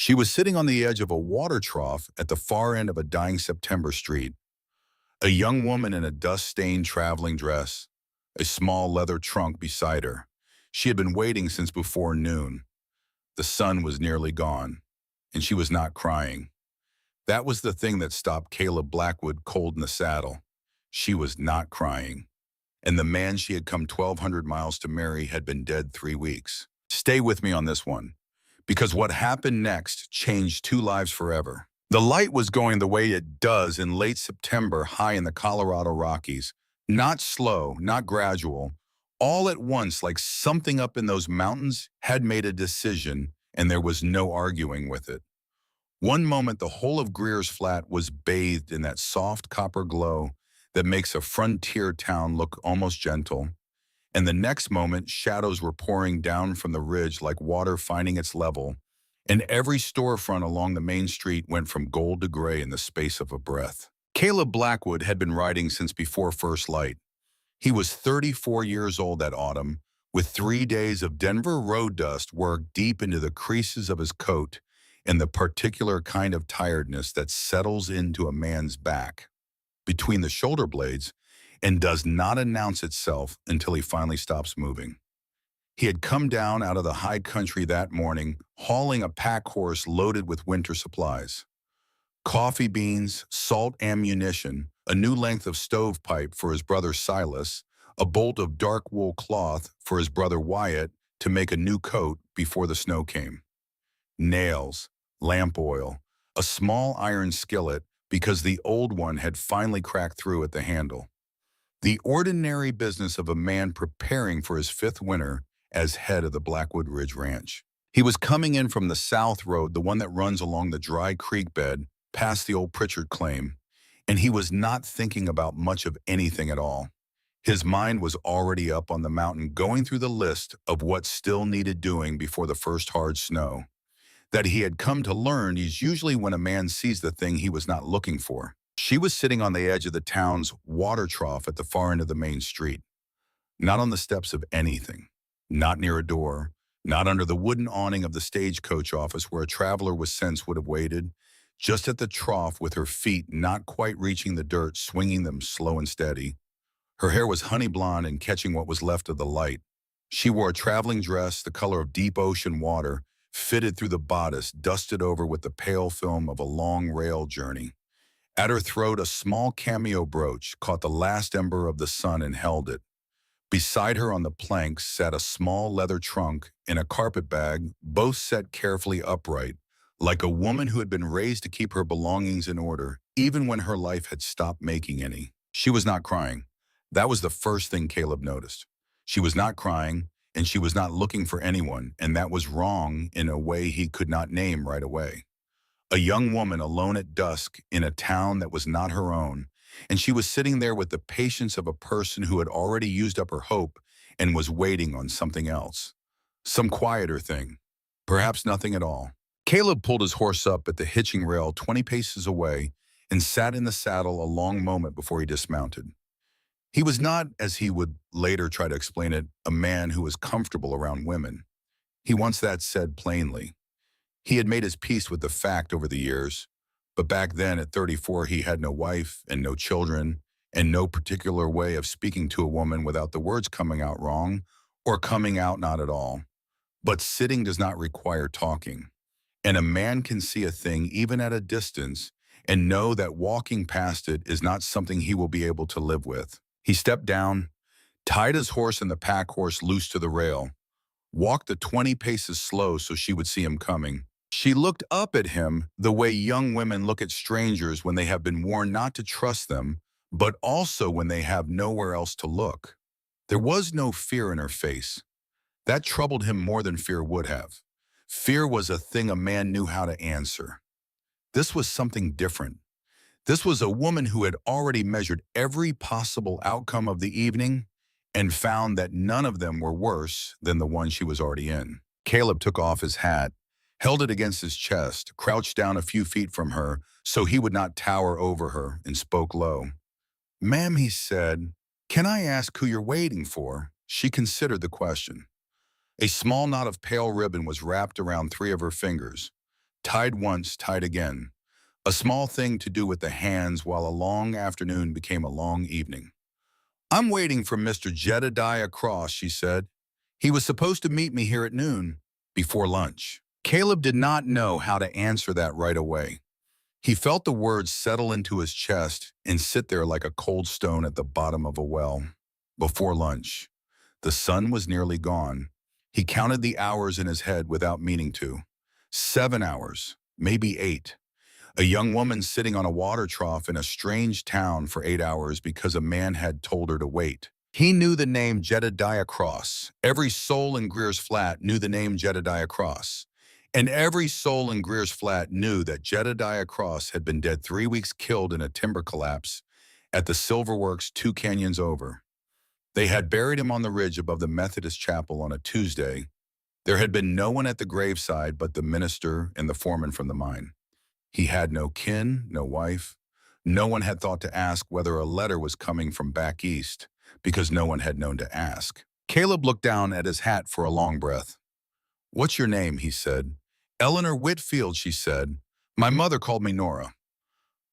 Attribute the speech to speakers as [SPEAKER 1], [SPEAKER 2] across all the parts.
[SPEAKER 1] She was sitting on the edge of a water trough at the far end of a dying September street. A young woman in a dust-stained traveling dress, a small leather trunk beside her. She had been waiting since before noon. The sun was nearly gone, and she was not crying. That was the thing that stopped Caleb Blackwood cold in the saddle. She was not crying. And the man she had come 1,200 miles to marry had been dead 3 weeks. Stay with me on this one, because what happened next changed two lives forever. The light was going the way it does in late September high in the Colorado Rockies. Not slow, not gradual. All at once, like something up in those mountains had made a decision, and there was no arguing with it. One moment, the whole of Greer's Flat was bathed in that soft copper glow that makes a frontier town look almost gentle. And the next moment, shadows were pouring down from the ridge like water finding its level, and every storefront along the main street went from gold to gray in the space of a breath. Caleb Blackwood had been riding since before first light. He was 34 years old that autumn, with 3 days of Denver road dust worked deep into the creases of his coat and the particular kind of tiredness that settles into a man's back between the shoulder blades and does not announce itself until he finally stops moving. He had come down out of the high country that morning, hauling a pack horse loaded with winter supplies. Coffee beans, salt ammunition, a new length of stovepipe for his brother Silas, a bolt of dark wool cloth for his brother Wyatt to make a new coat before the snow came. Nails, lamp oil, a small iron skillet because the old one had finally cracked through at the handle. The ordinary business of a man preparing for his fifth winter as head of the Blackwood Ridge Ranch. He was coming in from the south road, the one that runs along the dry creek bed, past the old Pritchard claim, and he was not thinking about much of anything at all. His mind was already up on the mountain going through the list of what still needed doing before the first hard snow. That he had come to learn is usually when a man sees the thing he was not looking for. She was sitting on the edge of the town's water trough at the far end of the main street, not on the steps of anything, not near a door, not under the wooden awning of the stagecoach office where a traveler with sense would have waited, just at the trough with her feet not quite reaching the dirt, swinging them slow and steady. Her hair was honey blonde and catching what was left of the light. She wore a traveling dress the color of deep ocean water, fitted through the bodice, dusted over with the pale film of a long rail journey. At her throat, a small cameo brooch caught the last ember of the sun and held it. Beside her on the planks sat a small leather trunk and a carpet bag, both set carefully upright, like a woman who had been raised to keep her belongings in order, even when her life had stopped making any. She was not crying. That was the first thing Caleb noticed. She was not crying, and she was not looking for anyone, and that was wrong in a way he could not name right away. A young woman alone at dusk in a town that was not her own, and she was sitting there with the patience of a person who had already used up her hope and was waiting on something else. Some quieter thing. Perhaps nothing at all. Caleb pulled his horse up at the hitching rail 20 paces away and sat in the saddle a long moment before he dismounted. He was not, as he would later try to explain it, a man who was comfortable around women. He wants that said plainly. He had made his peace with the fact over the years, but back then at 34 he had no wife and no children and no particular way of speaking to a woman without the words coming out wrong or coming out not at all. But sitting does not require talking, and a man can see a thing even at a distance and know that walking past it is not something he will be able to live with. He stepped down, tied his horse and the pack horse loose to the rail, walked the 20 paces slow so she would see him coming. She looked up at him the way young women look at strangers when they have been warned not to trust them, but also when they have nowhere else to look. There was no fear in her face. That troubled him more than fear would have. Fear was a thing a man knew how to answer. This was something different. This was a woman who had already measured every possible outcome of the evening and found that none of them were worse than the one she was already in. Caleb took off his hat, held it against his chest, crouched down a few feet from her so he would not tower over her, and spoke low. "Ma'am," he said, "can I ask who you're waiting for?" She considered the question. A small knot of pale ribbon was wrapped around 3 of her fingers. Tied once, tied again. A small thing to do with the hands while a long afternoon became a long evening. I'm waiting for Mr. Jedediah Cross, she said. He was supposed to meet me here at noon, before lunch. Caleb did not know how to answer that right away. He felt the words settle into his chest and sit there like a cold stone at the bottom of a well. Before lunch. The sun was nearly gone. He counted the hours in his head without meaning to. 7 hours, maybe 8. A young woman sitting on a water trough in a strange town for 8 hours because a man had told her to wait. He knew the name Jedediah Cross. Every soul in Greer's Flat knew the name Jedediah Cross. And every soul in Greer's Flat knew that Jedediah Cross had been dead 3 weeks, killed in a timber collapse at the Silverworks 2 canyons over. They had buried him on the ridge above the Methodist chapel on a Tuesday. There had been no one at the graveside but the minister and the foreman from the mine. He had no kin, no wife. No one had thought to ask whether a letter was coming from back east, because no one had known to ask. Caleb looked down at his hat for a long breath. "What's your name?" he said. "Eleanor Whitfield," she said. "My mother called me Nora."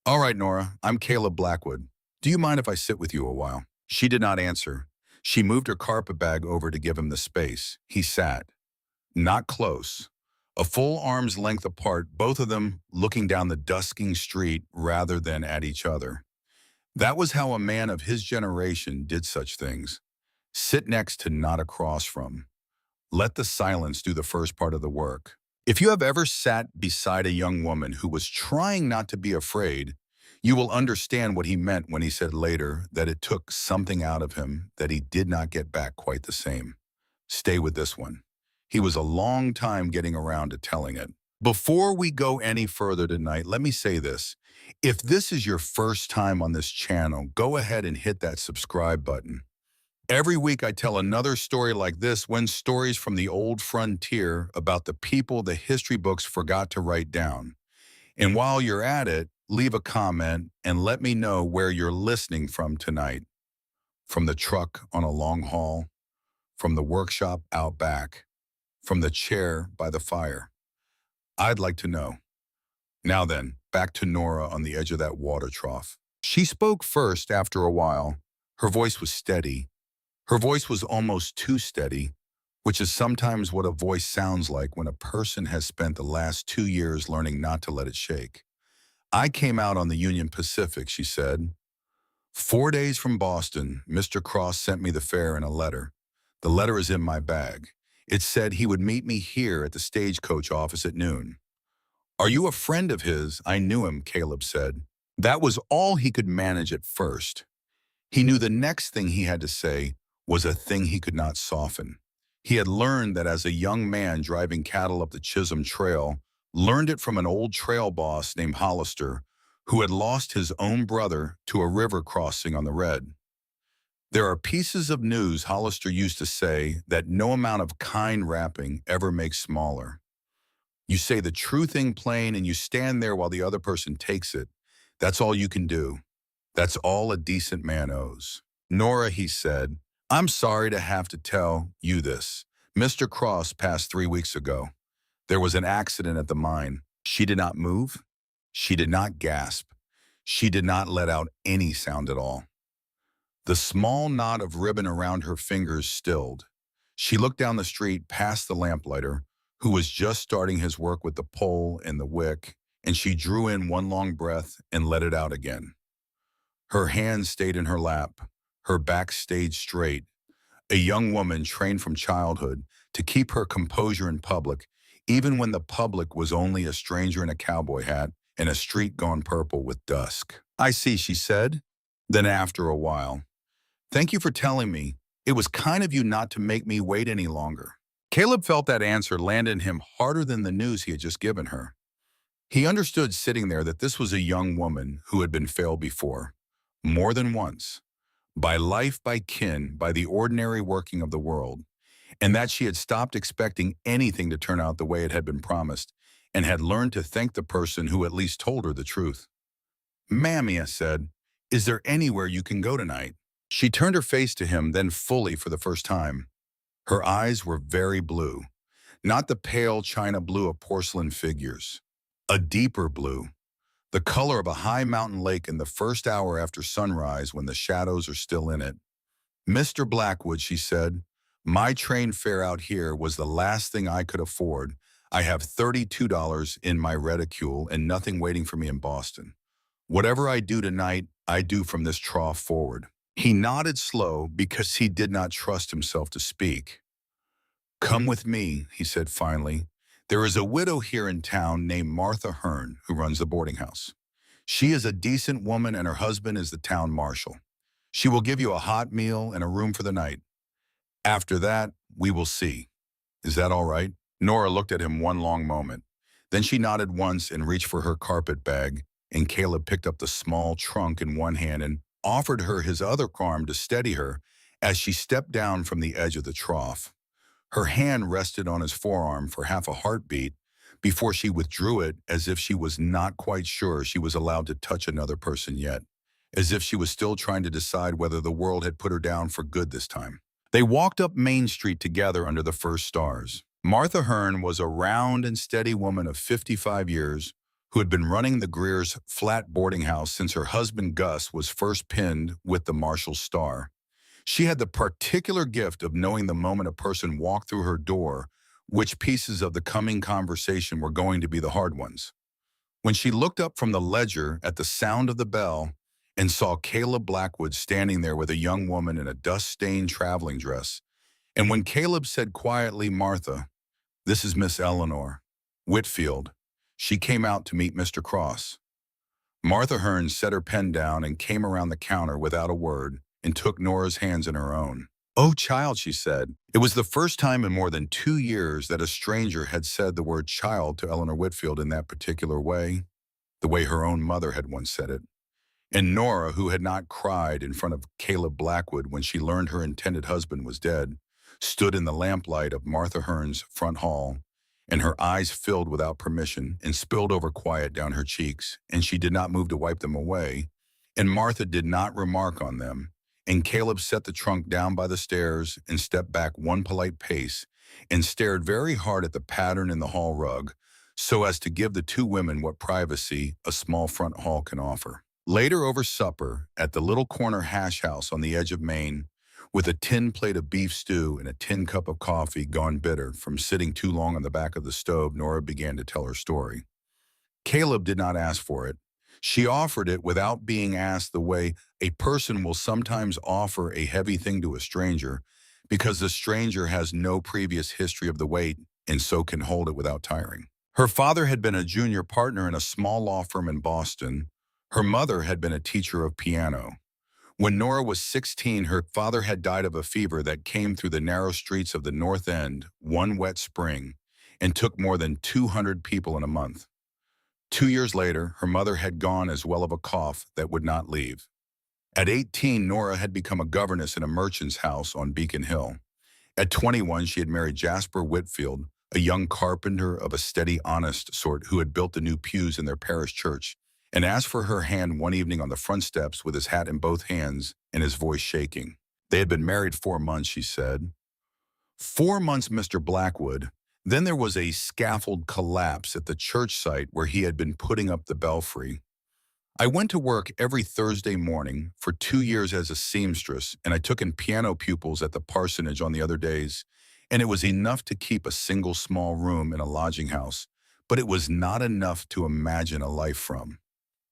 [SPEAKER 1] "All right, Nora, I'm Caleb Blackwood. Do you mind if I sit with you a while?" She did not answer. She moved her carpet bag over to give him the space. He sat. Not close. A full arm's length apart, both of them looking down the dusking street rather than at each other. That was how a man of his generation did such things. Sit next to, not across from. Let the silence do the first part of the work. If you have ever sat beside a young woman who was trying not to be afraid, you will understand what he meant when he said later that it took something out of him that he did not get back quite the same. Stay with this one. He was a long time getting around to telling it. Before we go any further tonight, let me say this. If this is your first time on this channel, go ahead and hit that subscribe button. Every week I tell another story like this, when stories from the old frontier about the people the history books forgot to write down. And while you're at it, leave a comment and let me know where you're listening from tonight. From the truck on a long haul, from the workshop out back, from the chair by the fire. I'd like to know. Now then, back to Nora on the edge of that water trough. She spoke first after a while. Her voice was steady. Her voice was almost too steady, which is sometimes what a voice sounds like when a person has spent the last 2 years learning not to let it shake. "I came out on the Union Pacific," she said. 4 days from Boston, Mr. Cross sent me the fare in a letter. The letter is in my bag. It said he would meet me here at the stagecoach office at noon. "Are you a friend of his?" "I knew him," Caleb said. That was all he could manage at first. He knew the next thing he had to say was a thing he could not soften. He had learned that as a young man driving cattle up the Chisholm Trail, learned it from an old trail boss named Hollister, who had lost his own brother to a river crossing on the Red. There are pieces of news, Hollister used to say, that no amount of kind wrapping ever makes smaller. You say the true thing plain and you stand there while the other person takes it. That's all you can do. That's all a decent man owes. "Nora," he said, "I'm sorry to have to tell you this. Mr. Cross passed 3 weeks ago. There was an accident at the mine." She did not move. She did not gasp. She did not let out any sound at all. The small knot of ribbon around her fingers stilled. She looked down the street past the lamplighter, who was just starting his work with the pole and the wick, and she drew in one long breath and let it out again. Her hands stayed in her lap. Her back stayed straight. A young woman trained from childhood to keep her composure in public, even when the public was only a stranger in a cowboy hat and a street gone purple with dusk. "I see," she said. Then after a while, "Thank you for telling me. It was kind of you not to make me wait any longer." Caleb felt that answer landed him harder than the news he had just given her. He understood sitting there that this was a young woman who had been failed before, more than once, by life, by kin, by the ordinary working of the world, and that she had stopped expecting anything to turn out the way it had been promised, and had learned to thank the person who at least told her the truth. "Mammy," said, "is there anywhere you can go tonight?" She turned her face to him, then fully for the first time. Her eyes were very blue, not the pale china blue of porcelain figures. A deeper blue, the color of a high mountain lake in the first hour after sunrise when the shadows are still in it. Mr. Blackwood, she said, my train fare out here was the last thing I could afford. I have $32 in my reticule and nothing waiting for me in Boston. Whatever I do tonight, I do from this trough forward. He nodded slow because he did not trust himself to speak. Come with me, he said finally. There is a widow here in town named Martha Hearn who runs the boarding house. She is a decent woman and her husband is the town marshal. She will give you a hot meal and a room for the night. After that, we will see. Is that all right? Nora looked at him one long moment. Then she nodded once and reached for her carpet bag, and Caleb picked up the small trunk in one hand and offered her his other arm to steady her as she stepped down from the edge of the trough. Her hand rested on his forearm for half a heartbeat before she withdrew it as if she was not quite sure she was allowed to touch another person yet, as if she was still trying to decide whether the world had put her down for good this time. They walked up Main Street together under the first stars. Martha Hearn was a round and steady woman of 55 years who had been running the Greer's flat boarding house since her husband Gus was first pinned with the Marshall's star. She had the particular gift of knowing the moment a person walked through her door, which pieces of the coming conversation were going to be the hard ones. When she looked up from the ledger at the sound of the bell and saw Caleb Blackwood standing there with a young woman in a dust-stained traveling dress, and when Caleb said quietly, Martha, this is Miss Eleanor Whitfield, she came out to meet Mr. Cross. Martha Hearn set her pen down and came around the counter without a word and took Nora's hands in her own. Oh, child, she said. It was the first time in more than 2 years that a stranger had said the word child to Eleanor Whitfield in that particular way, the way her own mother had once said it. And Nora, who had not cried in front of Caleb Blackwood when she learned her intended husband was dead, stood in the lamplight of Martha Hearn's front hall, and her eyes filled without permission and spilled over quiet down her cheeks, and she did not move to wipe them away, and Martha did not remark on them, and Caleb set the trunk down by the stairs and stepped back one polite pace and stared very hard at the pattern in the hall rug, so as to give the two women what privacy a small front hall can offer. Later over supper, at the little corner hash house on the edge of Maine, with a tin plate of beef stew and a tin cup of coffee gone bitter from sitting too long on the back of the stove, Nora began to tell her story. Caleb did not ask for it. She offered it without being asked the way a person will sometimes offer a heavy thing to a stranger because the stranger has no previous history of the weight and so can hold it without tiring. Her father had been a junior partner in a small law firm in Boston. Her mother had been a teacher of piano. When Nora was 16, her father had died of a fever that came through the narrow streets of the North End one wet spring and took more than 200 people in a month. 2 years later, her mother had gone as well of a cough that would not leave. At 18, Nora had become a governess in a merchant's house on Beacon Hill. At 21, she had married Jasper Whitfield, a young carpenter of a steady, honest sort who had built the new pews in their parish church, and asked for her hand one evening on the front steps with his hat in both hands and his voice shaking. They had been married 4 months, she said. 4 months, Mr. Blackwood. Then there was a scaffold collapse at the church site where he had been putting up the belfry. I went to work every Thursday morning for 2 years as a seamstress, and I took in piano pupils at the parsonage on the other days, and it was enough to keep a single small room in a lodging house, but it was not enough to imagine a life from.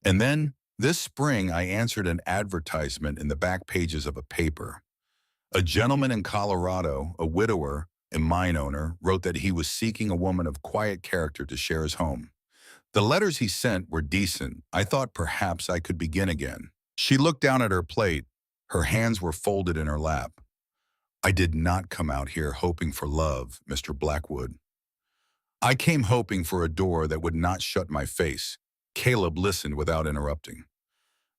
[SPEAKER 1] And then, this spring, I answered an advertisement in the back pages of a paper. A gentleman in Colorado, a widower, a mine owner, wrote that he was seeking a woman of quiet character to share his home. The letters he sent were decent. I thought perhaps I could begin again. She looked down at her plate. Her hands were folded in her lap. I did not come out here hoping for love, Mr. Blackwood. I came hoping for a door that would not shut my face. Caleb listened without interrupting.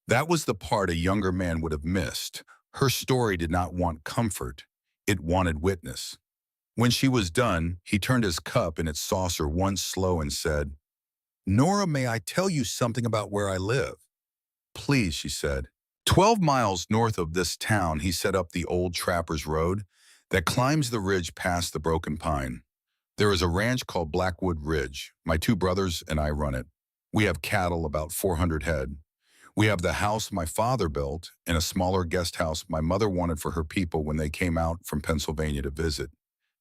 [SPEAKER 1] That was the part a younger man would have missed. Her story did not want comfort. It wanted witness. When she was done, he turned his cup in its saucer once slow and said, Nora, may I tell you something about where I live? Please, she said. 12 miles north of this town, he set up the old Trapper's Road that climbs the ridge past the broken pine. There is a ranch called Blackwood Ridge. My two brothers and I run it. We have cattle, about 400 head. We have the house my father built and a smaller guest house my mother wanted for her people when they came out from Pennsylvania to visit.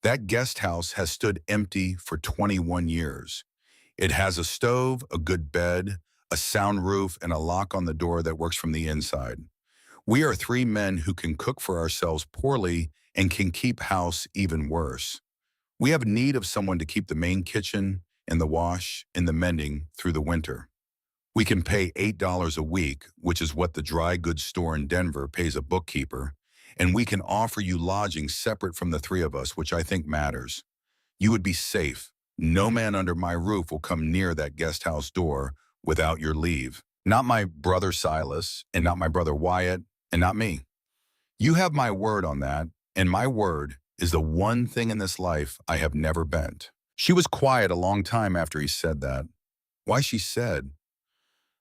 [SPEAKER 1] That guest house has stood empty for 21 years. It has a stove, a good bed, a sound roof, and a lock on the door that works from the inside. We are three men who can cook for ourselves poorly and can keep house even worse. We have need of someone to keep the main kitchen and the wash and the mending through the winter. We can pay $8 a week, which is what the dry goods store in Denver pays a bookkeeper, and we can offer you lodging separate from the three of us, which I think matters. You would be safe. No man under my roof will come near that guest house door without your leave. Not my brother Silas, and not my brother Wyatt, and not me. You have my word on that, and my word is the one thing in this life I have never bent. She was quiet a long time after he said that. Why, she said.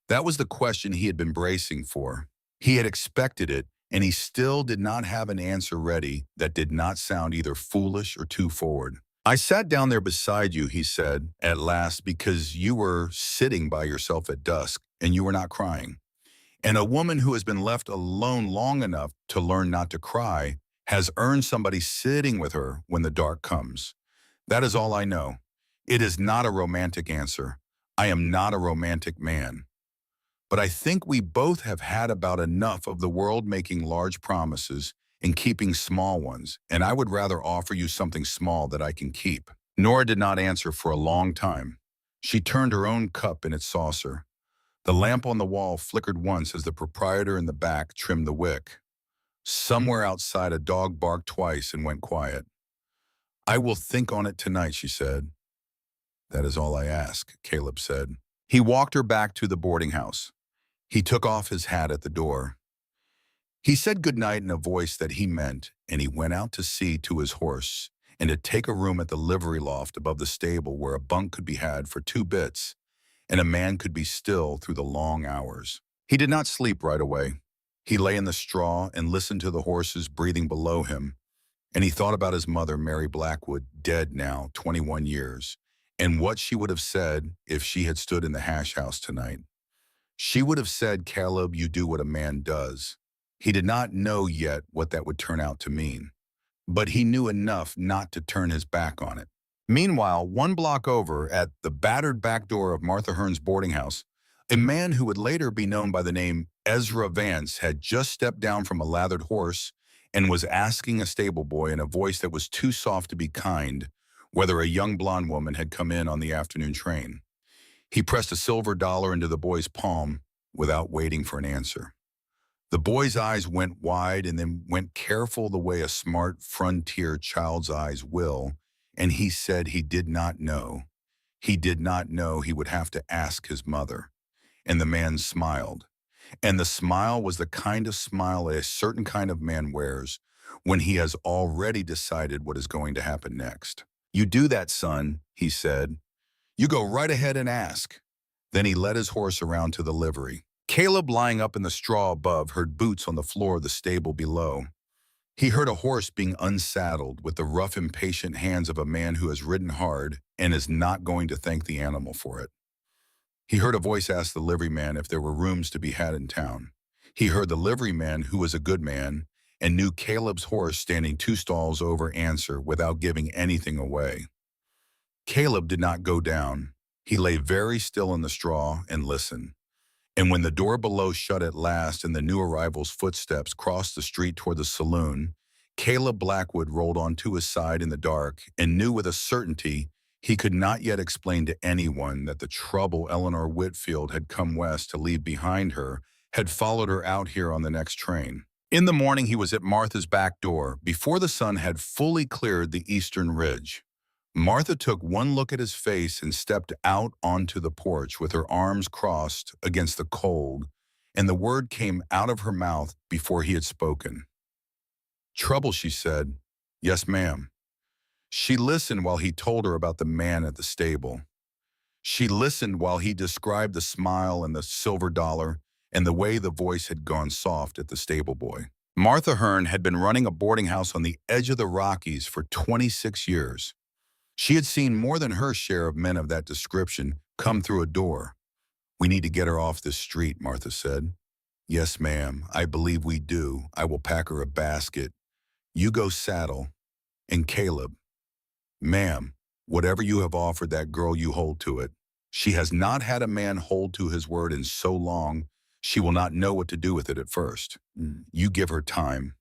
[SPEAKER 1] That was the question he had been bracing for. He had expected it, and he still did not have an answer ready that did not sound either foolish or too forward. I sat down there beside you, he said, at last, because you were sitting by yourself at dusk, and you were not crying. And a woman who has been left alone long enough to learn not to cry has earned somebody sitting with her when the dark comes. That is all I know. It is not a romantic answer. I am not a romantic man. But I think we both have had about enough of the world making large promises and keeping small ones, and I would rather offer you something small that I can keep. Nora did not answer for a long time. She turned her own cup in its saucer. The lamp on the wall flickered once as the proprietor in the back trimmed the wick. Somewhere outside, a dog barked twice and went quiet. I will think on it tonight, she said. That is all I ask, Caleb said. He walked her back to the boarding house. He took off his hat at the door. He said goodnight in a voice that he meant, and he went out to see to his horse and to take a room at the livery loft above the stable where a bunk could be had for 2 bits, and a man could be still through the long hours. He did not sleep right away. He lay in the straw and listened to the horses breathing below him, and he thought about his mother, Mary Blackwood, dead now 21 years, and what she would have said if she had stood in the hash house tonight. She would have said, Caleb, you do what a man does. He did not know yet what that would turn out to mean, but he knew enough not to turn his back on it. Meanwhile, 1 block over, at the battered back door of Martha Hearn's boarding house, a man who would later be known by the name Ezra Vance had just stepped down from a lathered horse and was asking a stable boy in a voice that was too soft to be kind whether a young blonde woman had come in on the afternoon train. He pressed a silver dollar into the boy's palm without waiting for an answer. The boy's eyes went wide and then went careful the way a smart frontier child's eyes will, and he said he did not know. He did not know he would have to ask his mother. And the man smiled. And the smile was the kind of smile a certain kind of man wears when he has already decided what is going to happen next. You do that, son, he said. You go right ahead and ask. Then he led his horse around to the livery. Caleb, lying up in the straw above, heard boots on the floor of the stable below. He heard a horse being unsaddled with the rough, impatient hands of a man who has ridden hard and is not going to thank the animal for it. He heard a voice ask the liveryman if there were rooms to be had in town. He heard the liveryman, who was a good man, and knew Caleb's horse standing 2 stalls over, answer without giving anything away. Caleb did not go down. He lay very still in the straw and listened. And when the door below shut at last and the new arrival's footsteps crossed the street toward the saloon, Caleb Blackwood rolled onto his side in the dark and knew with a certainty he could not yet explain to anyone that the trouble Eleanor Whitfield had come west to leave behind her had followed her out here on the next train. In the morning, he was at Martha's back door before the sun had fully cleared the eastern ridge. Martha took one look at his face and stepped out onto the porch with her arms crossed against the cold, and the word came out of her mouth before he had spoken. Trouble, she said. Yes, ma'am. She listened while he told her about the man at the stable. She listened while he described the smile and the silver dollar and the way the voice had gone soft at the stable boy. Martha Hearn had been running a boarding house on the edge of the Rockies for 26 years. She had seen more than her share of men of that description come through a door. "We need to get her off this street," Martha said. "Yes, ma'am, I believe we do. I will pack her a basket. You go saddle." And Caleb, "Ma'am, whatever you have offered that girl, you hold to it. She has not had a man hold to his word in so long, she will not know what to do with it at first. You give her time."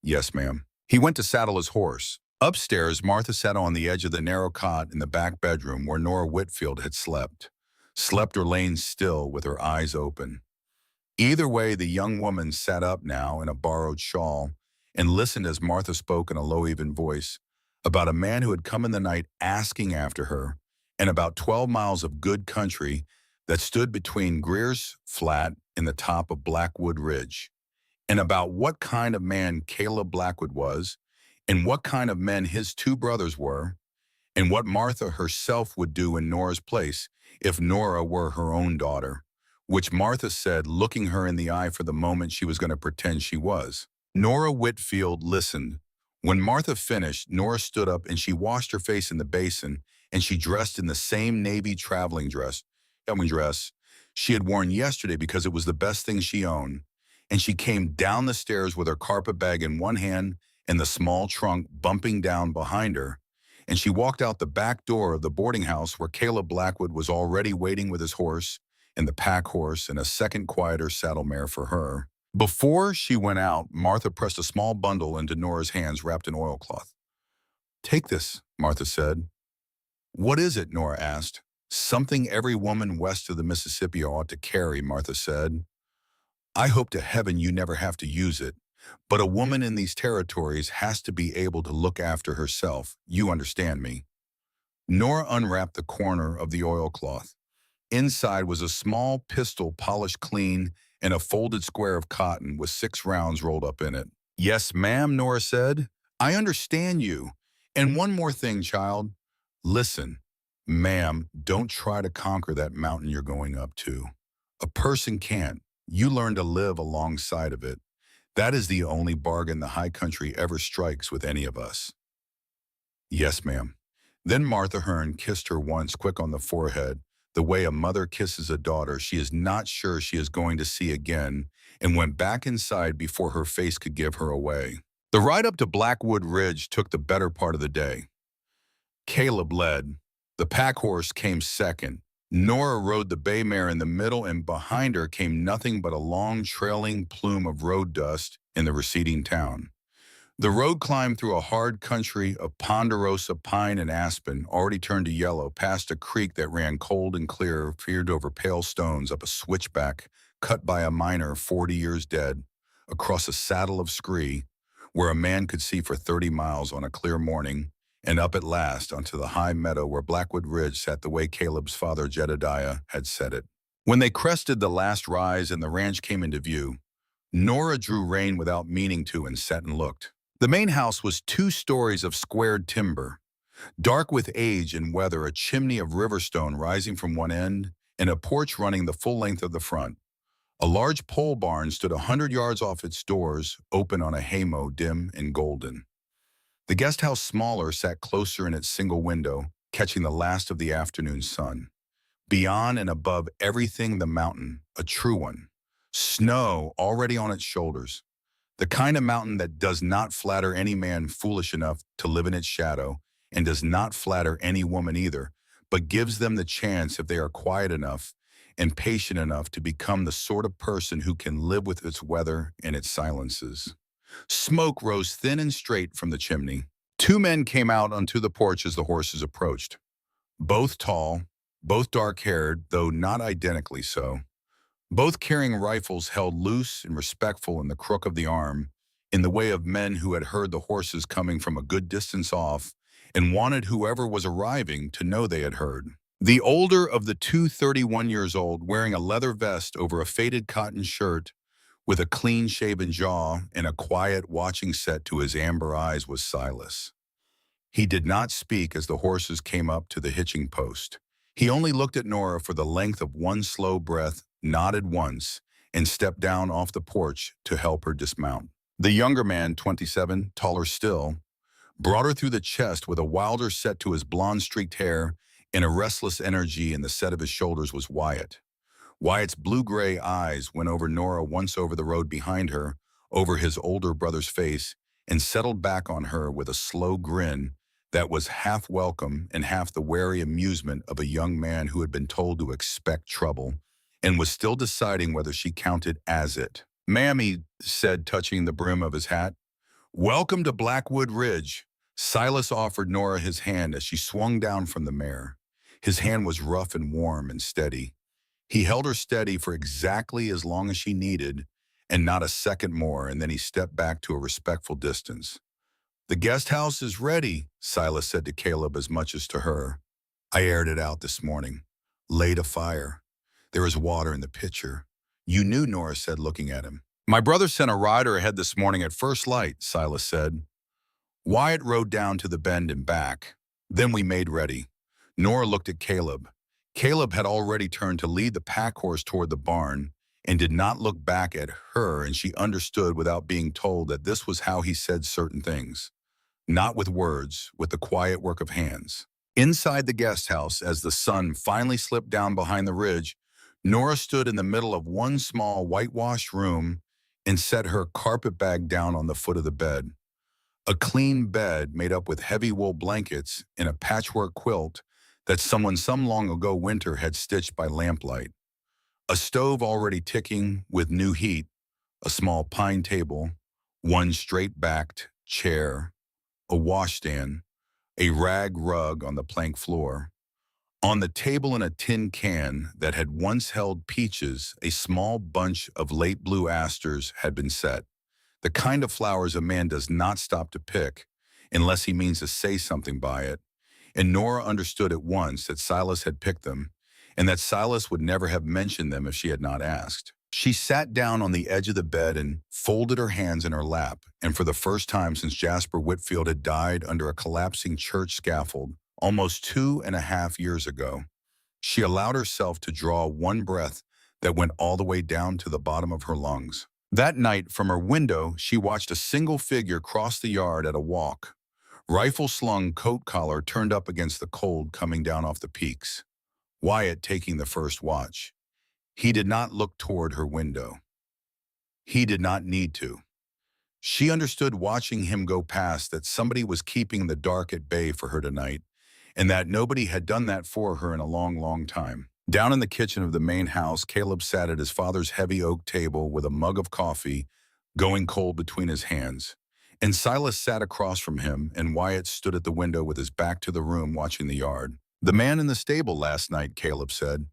[SPEAKER 1] "Yes, ma'am." He went to saddle his horse. Upstairs, Martha sat on the edge of the narrow cot in the back bedroom where Nora Whitfield had slept. Slept or lain still with her eyes open. Either way, the young woman sat up now in a borrowed shawl and listened as Martha spoke in a low, even voice about a man who had come in the night asking after her, and about 12 miles of good country that stood between Greer's Flat and the top of Blackwood Ridge, and about what kind of man Caleb Blackwood was, and what kind of men his two brothers were, and what Martha herself would do in Nora's place if Nora were her own daughter, which Martha said, looking her in the eye for the moment she was going to pretend she was. Nora Whitfield listened. When Martha finished, Nora stood up and she washed her face in the basin, and she dressed in the same navy traveling dress she had worn yesterday because it was the best thing she owned. And she came down the stairs with her carpet bag in one hand and the small trunk bumping down behind her, and she walked out the back door of the boarding house where Caleb Blackwood was already waiting with his horse and the pack horse and a second quieter saddle mare for her. Before she went out, Martha pressed a small bundle into Nora's hands wrapped in oilcloth. "Take this," Martha said. "What is it?" Nora asked. "Something every woman west of the Mississippi ought to carry," Martha said. "I hope to heaven you never have to use it. But a woman in these territories has to be able to look after herself. You understand me." Nora unwrapped the corner of the oilcloth. Inside was a small pistol polished clean and a folded square of cotton with 6 rounds rolled up in it. "Yes, ma'am," Nora said. "I understand you. And one more thing, child. Listen, ma'am, don't try to conquer that mountain you're going up to. A person can't. You learn to live alongside of it. That is the only bargain the high country ever strikes with any of us." "Yes, ma'am." Then Martha Hearn kissed her once quick on the forehead, the way a mother kisses a daughter she is not sure she is going to see again, and went back inside before her face could give her away. The ride up to Blackwood Ridge took the better part of the day. Caleb led. The pack horse came second. Nora rode the bay mare in the middle, and behind her came nothing but a long trailing plume of road dust in the receding town. The road climbed through a hard country of ponderosa pine and aspen, already turned to yellow, past a creek that ran cold and clear, feared over pale stones, up a switchback cut by a miner 40 years dead, across a saddle of scree, where a man could see for 30 miles on a clear morning, and up at last onto the high meadow where Blackwood Ridge sat the way Caleb's father Jedediah had set it. When they crested the last rise and the ranch came into view, Nora drew rein without meaning to and sat and looked. The main house was 2 stories of squared timber, dark with age and weather, a chimney of riverstone rising from one end, and a porch running the full length of the front. A large pole barn stood 100 yards off its doors, open on a haymow dim and golden. The guest house, smaller, sat closer in its single window, catching the last of the afternoon sun. Beyond and above everything, the mountain, a true one. Snow already on its shoulders. The kind of mountain that does not flatter any man foolish enough to live in its shadow, and does not flatter any woman either, but gives them the chance, if they are quiet enough and patient enough, to become the sort of person who can live with its weather and its silences. Smoke rose thin and straight from the chimney. 2 men came out onto the porch as the horses approached. Both tall, both dark-haired, though not identically so. Both carrying rifles held loose and respectful in the crook of the arm, in the way of men who had heard the horses coming from a good distance off and wanted whoever was arriving to know they had heard. The older of the 2, 31 years old, wearing a leather vest over a faded cotton shirt, with a clean-shaven jaw and a quiet, watching set to his amber eyes, was Silas. He did not speak as the horses came up to the hitching post. He only looked at Nora for the length of one slow breath, nodded once, and stepped down off the porch to help her dismount. The younger man, 27, taller still, brought her through the chest with a wilder set to his blonde-streaked hair and a restless energy in the set of his shoulders was Wyatt. Wyatt's blue-gray eyes went over Nora once over the road behind her, over his older brother's face, and settled back on her with a slow grin that was half welcome and half the wary amusement of a young man who had been told to expect trouble and was still deciding whether she counted as it. "Ma'am," he said, touching the brim of his hat. "Welcome to Blackwood Ridge." Silas offered Nora his hand as she swung down from the mare. His hand was rough and warm and steady. He held her steady for exactly as long as she needed, and not a second more, and then he stepped back to a respectful distance. "The guest house is ready," Silas said to Caleb as much as to her. "I aired it out this morning. Laid a fire. There is water in the pitcher." "You knew," Nora said, looking at him. "My brother sent a rider ahead this morning at first light," Silas said. Wyatt rode down to the bend and back. Then we made ready. Nora looked at Caleb. Caleb had already turned to lead the pack horse toward the barn and did not look back at her, and she understood without being told that this was how he said certain things. Not with words, with the quiet work of hands. Inside the guest house, as the sun finally slipped down behind the ridge, Nora stood in the middle of one small whitewashed room and set her carpet bag down on the foot of the bed. A clean bed made up with heavy wool blankets and a patchwork quilt that someone some long ago winter had stitched by lamplight. A stove already ticking with new heat, a small pine table, one straight-backed chair, a washstand, a rag rug on the plank floor. On the table in a tin can that had once held peaches, a small bunch of late blue asters had been set. The kind of flowers a man does not stop to pick unless he means to say something by it. And Nora understood at once that Silas had picked them, and that Silas would never have mentioned them if she had not asked. She sat down on the edge of the bed and folded her hands in her lap, and for the first time since Jasper Whitfield had died under a collapsing church scaffold almost 2.5 years ago, she allowed herself to draw one breath that went all the way down to the bottom of her lungs. That night, from her window, she watched a single figure cross the yard at a walk, rifle-slung coat collar turned up against the cold coming down off the peaks. Wyatt taking the first watch. He did not look toward her window. He did not need to. She understood watching him go past that somebody was keeping the dark at bay for her tonight, and that nobody had done that for her in a long, long time. Down in the kitchen of the main house, Caleb sat at his father's heavy oak table with a mug of coffee going cold between his hands. And Silas sat across from him, and Wyatt stood at the window with his back to the room watching the yard. "The man in the stable last night," Caleb said.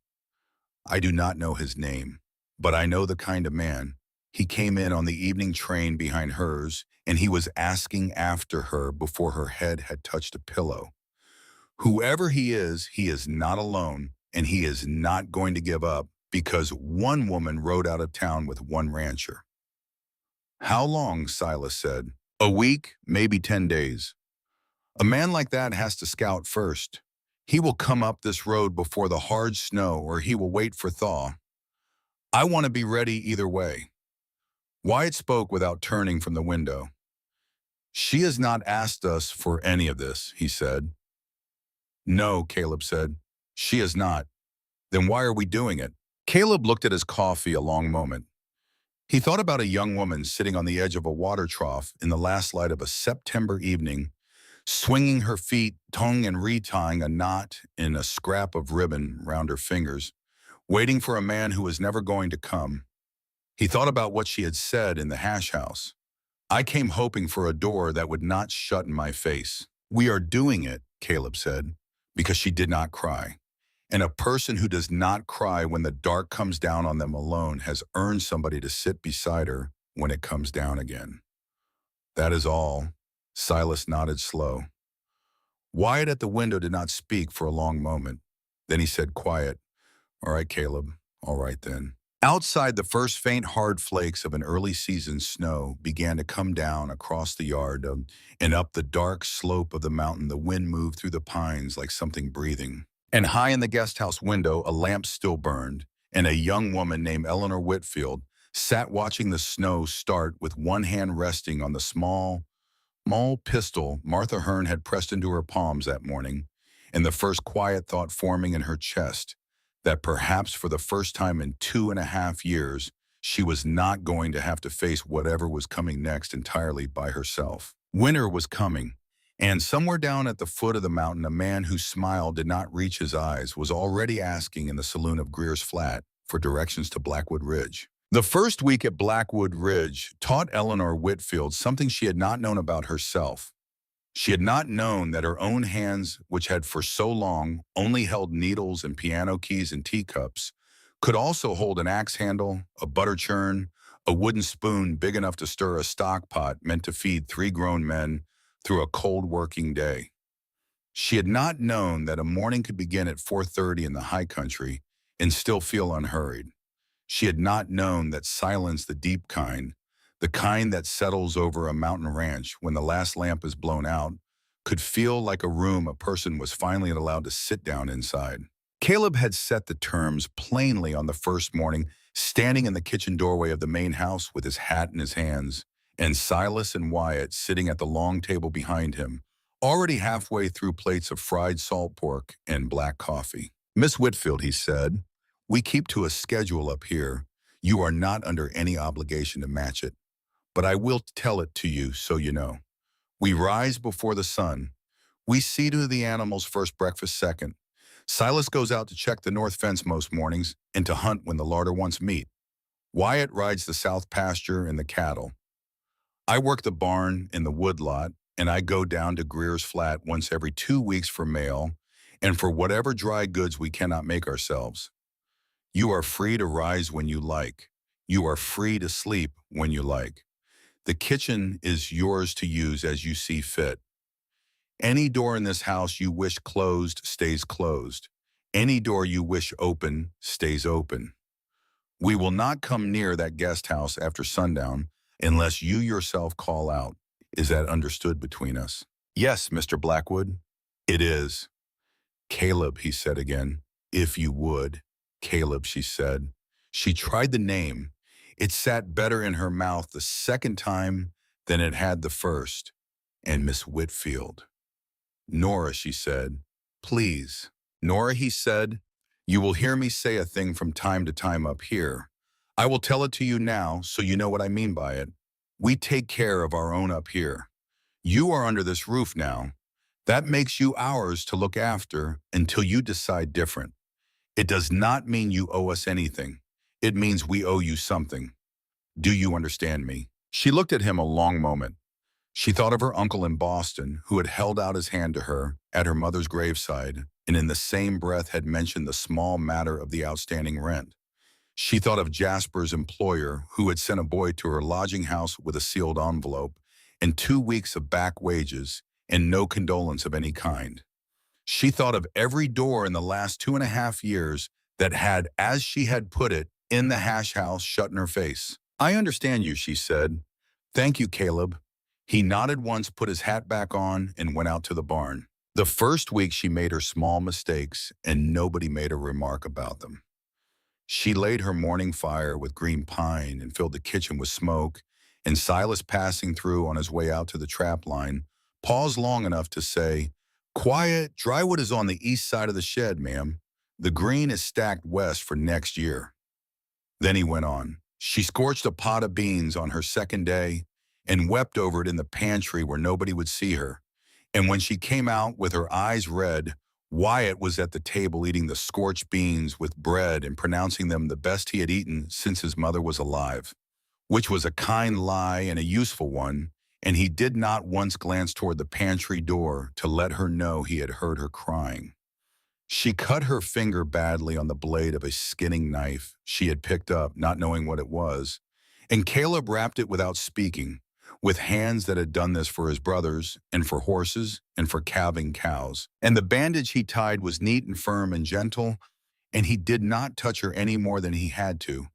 [SPEAKER 1] "I do not know his name, but I know the kind of man. He came in on the evening train behind hers, and he was asking after her before her head had touched a pillow. Whoever he is not alone, and he is not going to give up because one woman rode out of town with one rancher." "How long?" Silas said. "A week, maybe 10 days. A man like that has to scout first. He will come up this road before the hard snow, or he will wait for thaw. I want to be ready either way." Wyatt spoke without turning from the window. "She has not asked us for any of this," he said. "No," Caleb said. "She has not. Then why are we doing it?" Caleb looked at his coffee a long moment. He thought about a young woman sitting on the edge of a water trough in the last light of a September evening, swinging her feet, tongue and retying a knot in a scrap of ribbon round her fingers, waiting for a man who was never going to come. He thought about what she had said in the hash house. "I came hoping for a door that would not shut in my face." "We are doing it," Caleb said, because she did not cry. And a person who does not cry when the dark comes down on them alone has earned somebody to sit beside her when it comes down again. "That is all." Silas nodded slow. Wyatt at the window did not speak for a long moment. Then he said quiet, "All right, Caleb, all right then." Outside, the first faint hard flakes of an early season snow began to come down across the yard, and up the dark slope of the mountain the wind moved through the pines like something breathing. And high in the guest house window a lamp still burned, and a young woman named Eleanor Whitfield sat watching the snow start with one hand resting on the small small pistol Martha Hearn had pressed into her palms that morning, and the first quiet thought forming in her chest that perhaps for the first time in 2.5 years, she was not going to have to face whatever was coming next entirely by herself. Winter was coming, and somewhere down at the foot of the mountain, a man whose smile did not reach his eyes was already asking in the saloon of Greer's flat for directions to Blackwood Ridge. The first week at Blackwood Ridge taught Eleanor Whitfield something she had not known about herself. She had not known that her own hands, which had for so long only held needles and piano keys and teacups, could also hold an axe handle, a butter churn, a wooden spoon big enough to stir a stock pot meant to feed 3 grown men through a cold working day. She had not known that a morning could begin at 4:30 in the high country and still feel unhurried. She had not known that silence, the kind that settles over a mountain ranch when the last lamp is blown out, could feel like a room a person was finally allowed to sit down inside. Caleb had set the terms plainly on the first morning, standing in the kitchen doorway of the main house with his hat in his hands, and Silas and Wyatt sitting at the long table behind him, already halfway through plates of fried salt pork and black coffee. "Miss Whitfield," he said, "we keep to a schedule up here. You are not under any obligation to match it, but I will tell it to you so you know. We rise before the sun. We see to the animals' first breakfast second. Silas goes out to check the north fence most mornings and to hunt when the larder wants meat. Wyatt rides the south pasture and the cattle. I work the barn and the wood lot, and I go down to Greer's flat once every 2 weeks for mail and for whatever dry goods we cannot make ourselves. You are free to rise when you like. You are free to sleep when you like. The kitchen is yours to use as you see fit. Any door in this house you wish closed stays closed. Any door you wish open stays open. We will not come near that guest house after sundown unless you yourself call out. Is that understood between us?" "Yes, Mr. Blackwood." "It is." "Caleb," he said again. "If you would." "Caleb," she said. She tried the name. It sat better in her mouth the second time than it had the first. "And Miss Whitfield." "Nora," she said. "Please." "Nora," he said, "you will hear me say a thing from time to time up here. I will tell it to you now so you know what I mean by it. We take care of our own up here. You are under this roof now. That makes you ours to look after until you decide different. It does not mean you owe us anything. It means we owe you something. Do you understand me?" She looked at him a long moment. She thought of her uncle in Boston, who had held out his hand to her at her mother's graveside, and in the same breath had mentioned the small matter of the outstanding rent. She thought of Jasper's employer, who had sent a boy to her lodging house with a sealed envelope and 2 weeks of back wages and no condolence of any kind. She thought of every door in the last 2.5 years that had, as she had put it, in the hash house shut in her face. "I understand you," she said. "Thank you, Caleb." He nodded once, put his hat back on, and went out to the barn. The first week she made her small mistakes, and nobody made a remark about them. She laid her morning fire with green pine and filled the kitchen with smoke, and Silas, passing through on his way out to the trap line, paused long enough to say, "Quiet, drywood is on the east side of the shed, ma'am. The green is stacked west for next year." Then he went on. She scorched a pot of beans on her second day and wept over it in the pantry where nobody would see her. And when she came out with her eyes red, Wyatt was at the table eating the scorched beans with bread and pronouncing them the best he had eaten since his mother was alive, which was a kind lie and a useful one, and he did not once glance toward the pantry door to let her know he had heard her crying. She cut her finger badly on the blade of a skinning knife she had picked up, not knowing what it was, and Caleb wrapped it without speaking, with hands that had done this for his brothers and for horses and for calving cows. And the bandage he tied was neat and firm and gentle, and he did not touch her any more than he had to,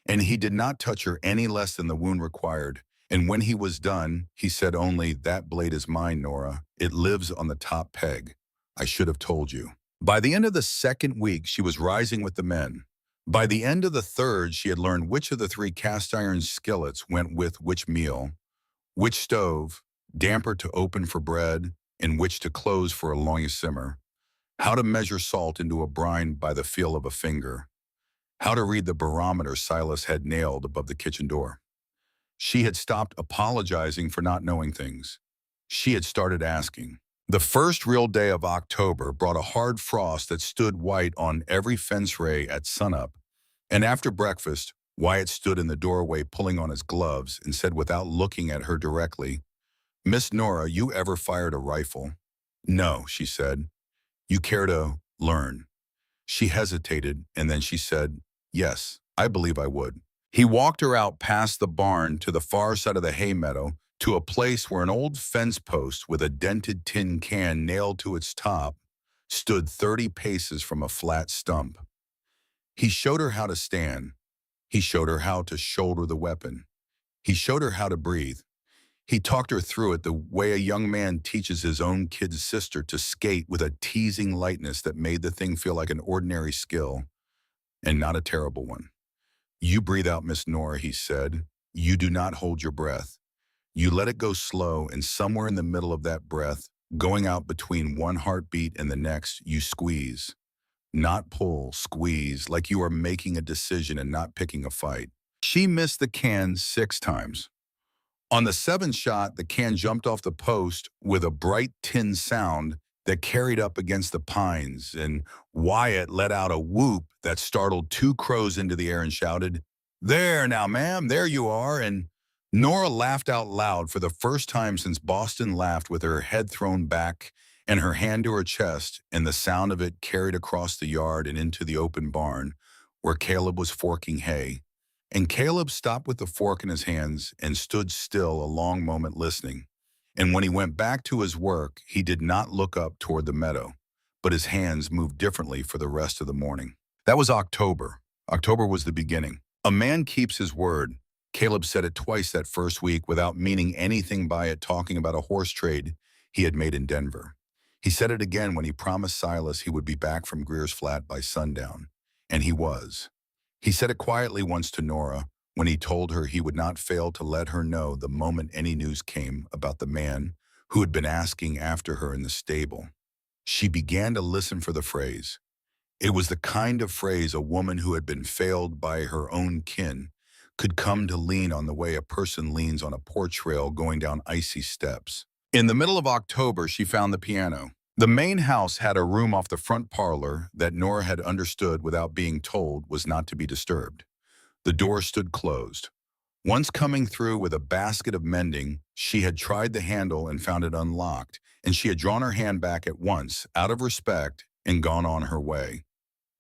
[SPEAKER 1] and he did not touch her any less than the wound required. And when he was done, he said only, "That blade is mine, Nora. It lives on the top peg. I should have told you." By the end of the second week, she was rising with the men. By the end of the third, she had learned which of the 3 cast iron skillets went with which meal, which stove, damper to open for bread, and which to close for a long simmer, how to measure salt into a brine by the feel of a finger, how to read the barometer Silas had nailed above the kitchen door. She had stopped apologizing for not knowing things. She had started asking. The first real day of October brought a hard frost that stood white on every fence ray at sunup, and after breakfast, Wyatt stood in the doorway pulling on his gloves and said without looking at her directly, "Miss Nora, you ever fired a rifle?" "No," she said. "You care to learn?" She hesitated, and then she said, "Yes, I believe I would." He walked her out past the barn to the far side of the hay meadow to a place where an old fence post with a dented tin can nailed to its top stood 30 paces from a flat stump. He showed her how to stand. He showed her how to shoulder the weapon. He showed her how to breathe. He talked her through it the way a young man teaches his own kid's sister to skate with a teasing lightness that made the thing feel like an ordinary skill and not a terrible one. "You breathe out, Miss Nora," he said. "You do not hold your breath. You let it go slow, and somewhere in the middle of that breath, going out between one heartbeat and the next, you squeeze. Not pull, squeeze, like you are making a decision and not picking a fight." She missed the can 6 times. On the seventh shot, the can jumped off the post with a bright tin sound that carried up against the pines, and Wyatt let out a whoop that startled 2 crows into the air and shouted, "There now, ma'am, there you are." And Nora laughed out loud for the first time since Boston laughed, with her head thrown back and her hand to her chest, and the sound of it carried across the yard and into the open barn where Caleb was forking hay. And Caleb stopped with the fork in his hands and stood still a long moment listening. And when he went back to his work, he did not look up toward the meadow, but his hands moved differently for the rest of the morning. That was October. October was the beginning. A man keeps his word. Caleb said it twice that first week without meaning anything by it, talking about a horse trade he had made in Denver. He said it again when he promised Silas he would be back from Greer's Flat by sundown. And he was. He said it quietly once to Nora when he told her he would not fail to let her know the moment any news came about the man who had been asking after her in the stable. She began to listen for the phrase. It was the kind of phrase a woman who had been failed by her own kin could come to lean on the way a person leans on a porch rail going down icy steps. In the middle of October, she found the piano. The main house had a room off the front parlor that Nora had understood without being told was not to be disturbed. The door stood closed. Once coming through with a basket of mending, she had tried the handle and found it unlocked, and she had drawn her hand back at once, out of respect, and gone on her way.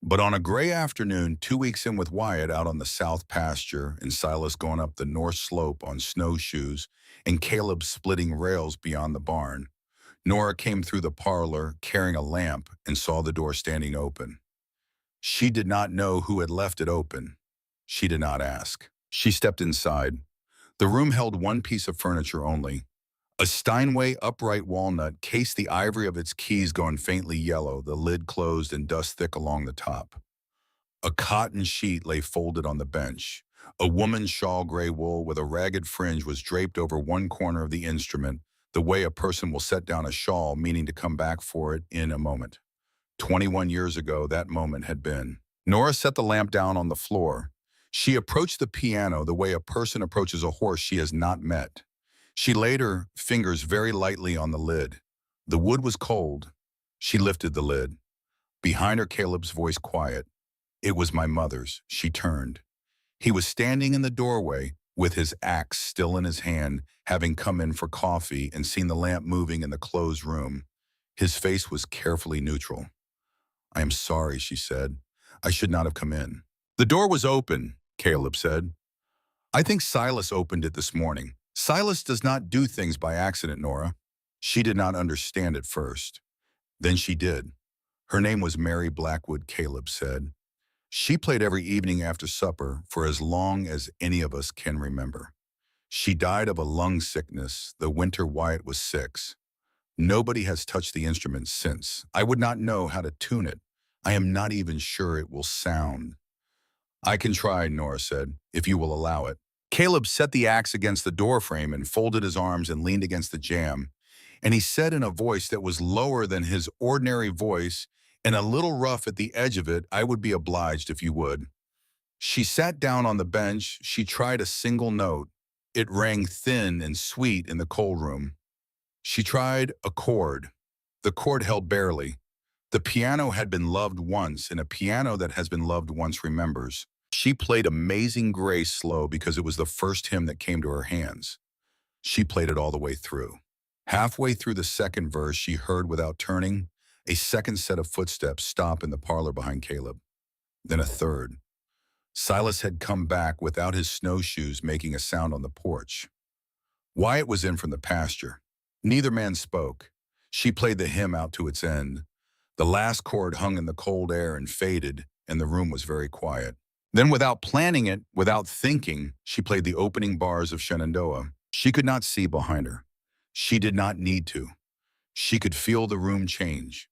[SPEAKER 1] But on a gray afternoon, 2 weeks in with Wyatt out on the south pasture and Silas going up the north slope on snowshoes and Caleb splitting rails beyond the barn, Nora came through the parlor carrying a lamp and saw the door standing open. She did not know who had left it open. She did not ask. She stepped inside. The room held one piece of furniture only. A Steinway upright walnut cased the ivory of its keys going faintly yellow, the lid closed and dust thick along the top. A cotton sheet lay folded on the bench. A woman's shawl gray wool with a ragged fringe was draped over one corner of the instrument, the way a person will set down a shawl, meaning to come back for it in a moment. 21 years ago, that moment had been. Nora set the lamp down on the floor. She approached the piano the way a person approaches a horse she has not met. She laid her fingers very lightly on the lid. The wood was cold. She lifted the lid. Behind her, Caleb's voice quiet. It was my mother's. She turned. He was standing in the doorway with his axe still in his hand, having come in for coffee and seen the lamp moving in the closed room. His face was carefully neutral. "I am sorry," she said. "I should not have come in." "The door was open," Caleb said. "I think Silas opened it this morning." "Silas does not do things by accident, Nora." She did not understand at first. Then she did. Her name was Mary Blackwood, Caleb said. She played every evening after supper for as long as any of us can remember. She died of a lung sickness the winter Wyatt was 6. Nobody has touched the instrument since. I would not know how to tune it. I am not even sure it will sound. "I can try," Nora said, "if you will allow it." Caleb set the axe against the doorframe and folded his arms and leaned against the jamb, and he said in a voice that was lower than his ordinary voice and a little rough at the edge of it, "I would be obliged if you would." She sat down on the bench. She tried a single note. It rang thin and sweet in the cold room. She tried a chord. The chord held barely. The piano had been loved once, and a piano that has been loved once remembers. She played Amazing Grace slow because it was the first hymn that came to her hands. She played it all the way through. Halfway through the second verse, she heard without turning a second set of footsteps stop in the parlor behind Caleb. Then a third. Silas had come back without his snowshoes making a sound on the porch. Wyatt was in from the pasture. Neither man spoke. She played the hymn out to its end. The last chord hung in the cold air and faded, and the room was very quiet. Then, without planning it, without thinking, she played the opening bars of Shenandoah. She could not see behind her. She did not need to. She could feel the room change.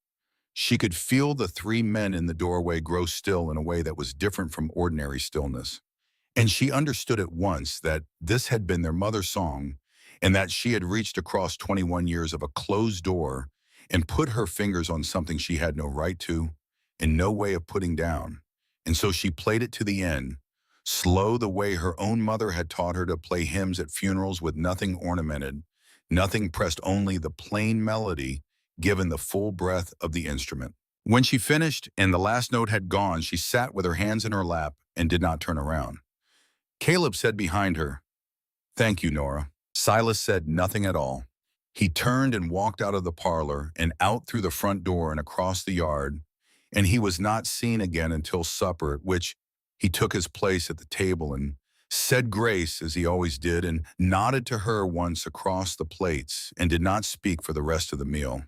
[SPEAKER 1] She could feel the three men in the doorway grow still in a way that was different from ordinary stillness. And she understood at once that this had been their mother's song and that she had reached across 21 years of a closed door and put her fingers on something she had no right to and no way of putting down. And so she played it to the end, slow the way her own mother had taught her to play hymns at funerals with nothing ornamented, nothing pressed, only the plain melody given the full breath of the instrument. When she finished and the last note had gone, she sat with her hands in her lap and did not turn around. Caleb said behind her, "Thank you, Nora." Silas said nothing at all. He turned and walked out of the parlor and out through the front door and across the yard, and he was not seen again until supper, at which he took his place at the table and said grace as he always did and nodded to her once across the plates and did not speak for the rest of the meal.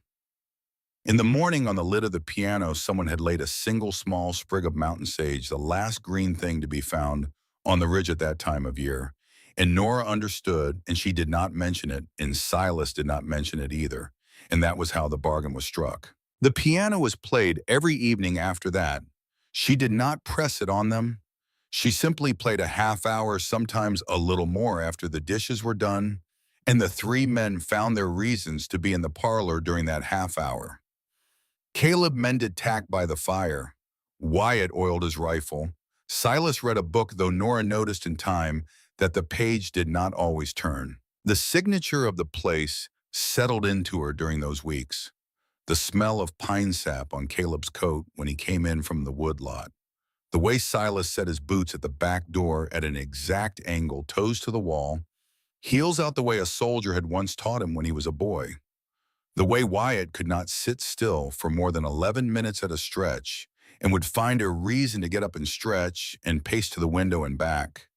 [SPEAKER 1] In the morning, on the lid of the piano, someone had laid a single small sprig of mountain sage, the last green thing to be found on the ridge at that time of year. And Nora understood, and she did not mention it, and Silas did not mention it either. And that was how the bargain was struck. The piano was played every evening after that. She did not press it on them. She simply played a half hour, sometimes a little more after the dishes were done, and the three men found their reasons to be in the parlor during that half hour. Caleb mended tack by the fire. Wyatt oiled his rifle. Silas read a book, though Nora noticed in time that the page did not always turn. The signature of the place settled into her during those weeks. The smell of pine sap on Caleb's coat when he came in from the wood lot. The way Silas set his boots at the back door at an exact angle, toes to the wall, heels out the way a soldier had once taught him when he was a boy. The way Wyatt could not sit still for more than 11 minutes at a stretch and would find a reason to get up and stretch and pace to the window and back.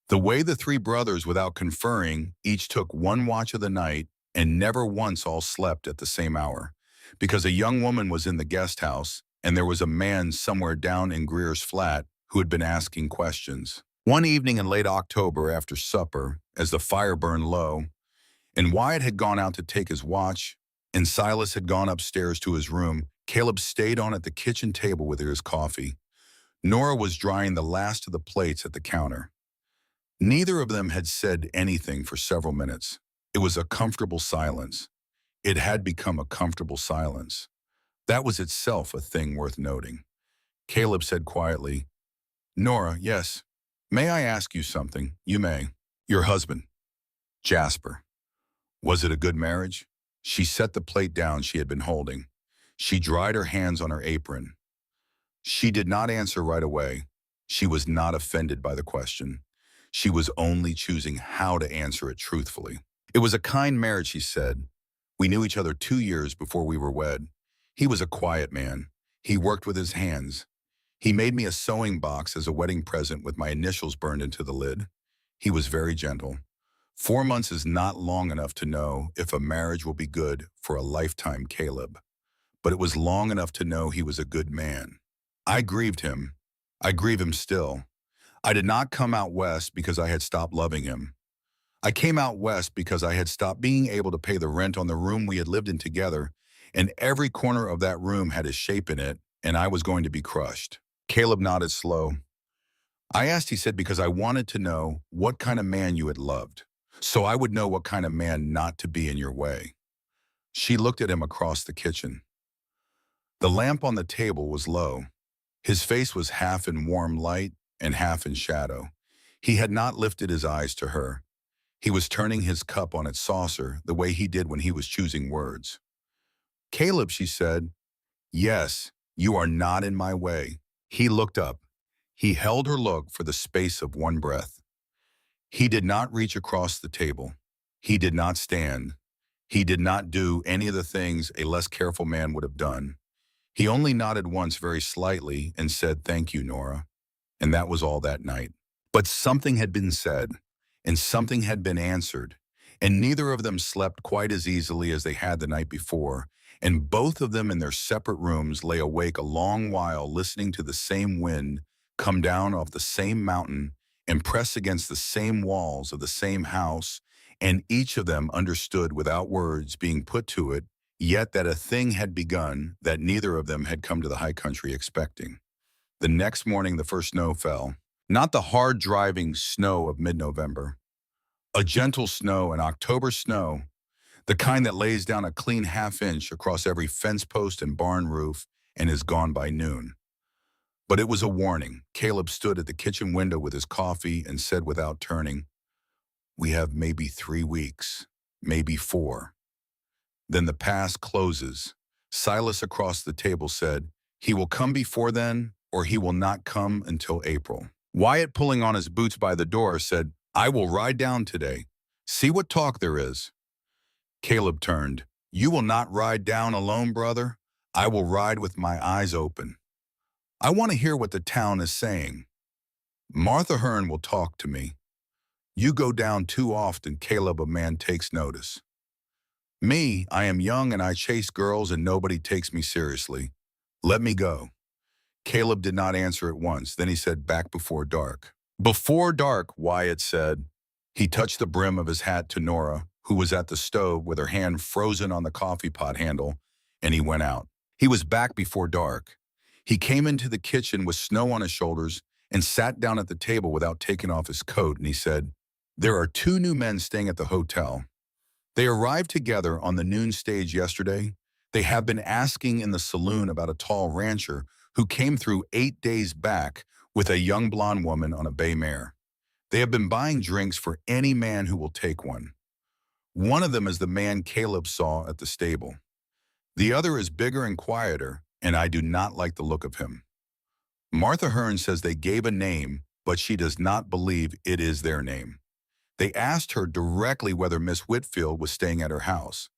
[SPEAKER 1] The way the three brothers, without conferring, each took one watch of the night and never once all slept at the same hour, because a young woman was in the guest house and there was a man somewhere down in Greer's flat who had been asking questions. One evening in late October after supper, as the fire burned low, and Wyatt had gone out to take his watch, and Silas had gone upstairs to his room, Caleb stayed on at the kitchen table with his coffee. Nora was drying the last of the plates at the counter. Neither of them had said anything for several minutes. It was a comfortable silence. It had become a comfortable silence. That was itself a thing worth noting. Caleb said quietly, "Nora, yes. May I ask you something?" "You may." "Your husband, Jasper. Was it a good marriage?" She set the plate down she had been holding. She dried her hands on her apron. She did not answer right away. She was not offended by the question. She was only choosing how to answer it truthfully. "It was a kind marriage," she said. "We knew each other 2 years before we were wed. He was a quiet man. He worked with his hands. He made me a sewing box as a wedding present with my initials burned into the lid. He was very gentle. 4 months is not long enough to know if a marriage will be good for a lifetime, Caleb. But it was long enough to know he was a good man. I grieved him. I grieve him still. I did not come out west because I had stopped loving him. I came out west because I had stopped being able to pay the rent on the room we had lived in together, and every corner of that room had a shape in it, and I was going to be crushed." Caleb nodded slow. I asked, he said, because I wanted to know what kind of man you had loved, so I would know what kind of man not to be in your way. She looked at him across the kitchen. The lamp on the table was low. His face was half in warm light and half in shadow. He had not lifted his eyes to her. He was turning his cup on its saucer the way he did when he was choosing words. Caleb, she said, yes, you are not in my way. He looked up. He held her look for the space of one breath. He did not reach across the table. He did not stand. He did not do any of the things a less careful man would have done. He only nodded once very slightly and said, thank you, Nora. And that was all that night. But something had been said, and something had been answered, and neither of them slept quite as easily as they had the night before, and both of them in their separate rooms lay awake a long while listening to the same wind come down off the same mountain and press against the same walls of the same house, and each of them understood without words being put to it, yet that a thing had begun that neither of them had come to the high country expecting. The next morning the first snow fell, not the hard-driving snow of mid-November, a gentle snow, an October snow, the kind that lays down a clean half-inch across every fence post and barn roof and is gone by noon. But it was a warning. Caleb stood at the kitchen window with his coffee and said without turning, we have maybe 3 weeks, maybe 4. Then the past closes. Silas across the table said, he will come before then, or he will not come until April. Wyatt, pulling on his boots by the door, said, I will ride down today. See what talk there is. Caleb turned. You will not ride down alone, brother. I will ride with my eyes open. I want to hear what the town is saying. Martha Hearn will talk to me. You go down too often, Caleb, a man takes notice. Me, I am young and I chase girls and nobody takes me seriously. Let me go. Caleb did not answer at once. Then he said, back before dark. Before dark, Wyatt said. He touched the brim of his hat to Nora, who was at the stove with her hand frozen on the coffee pot handle, and he went out. He was back before dark. He came into the kitchen with snow on his shoulders and sat down at the table without taking off his coat, and he said, there are 2 new men staying at the hotel. They arrived together on the noon stage yesterday. They have been asking in the saloon about a tall rancher who came through 8 days back with a young blonde woman on a bay mare. They have been buying drinks for any man who will take one. One of them is the man Caleb saw at the stable. The other is bigger and quieter, and I do not like the look of him. Martha Hearn says they gave a name, but she does not believe it is their name. They asked her directly whether Miss Whitfield was staying at her house.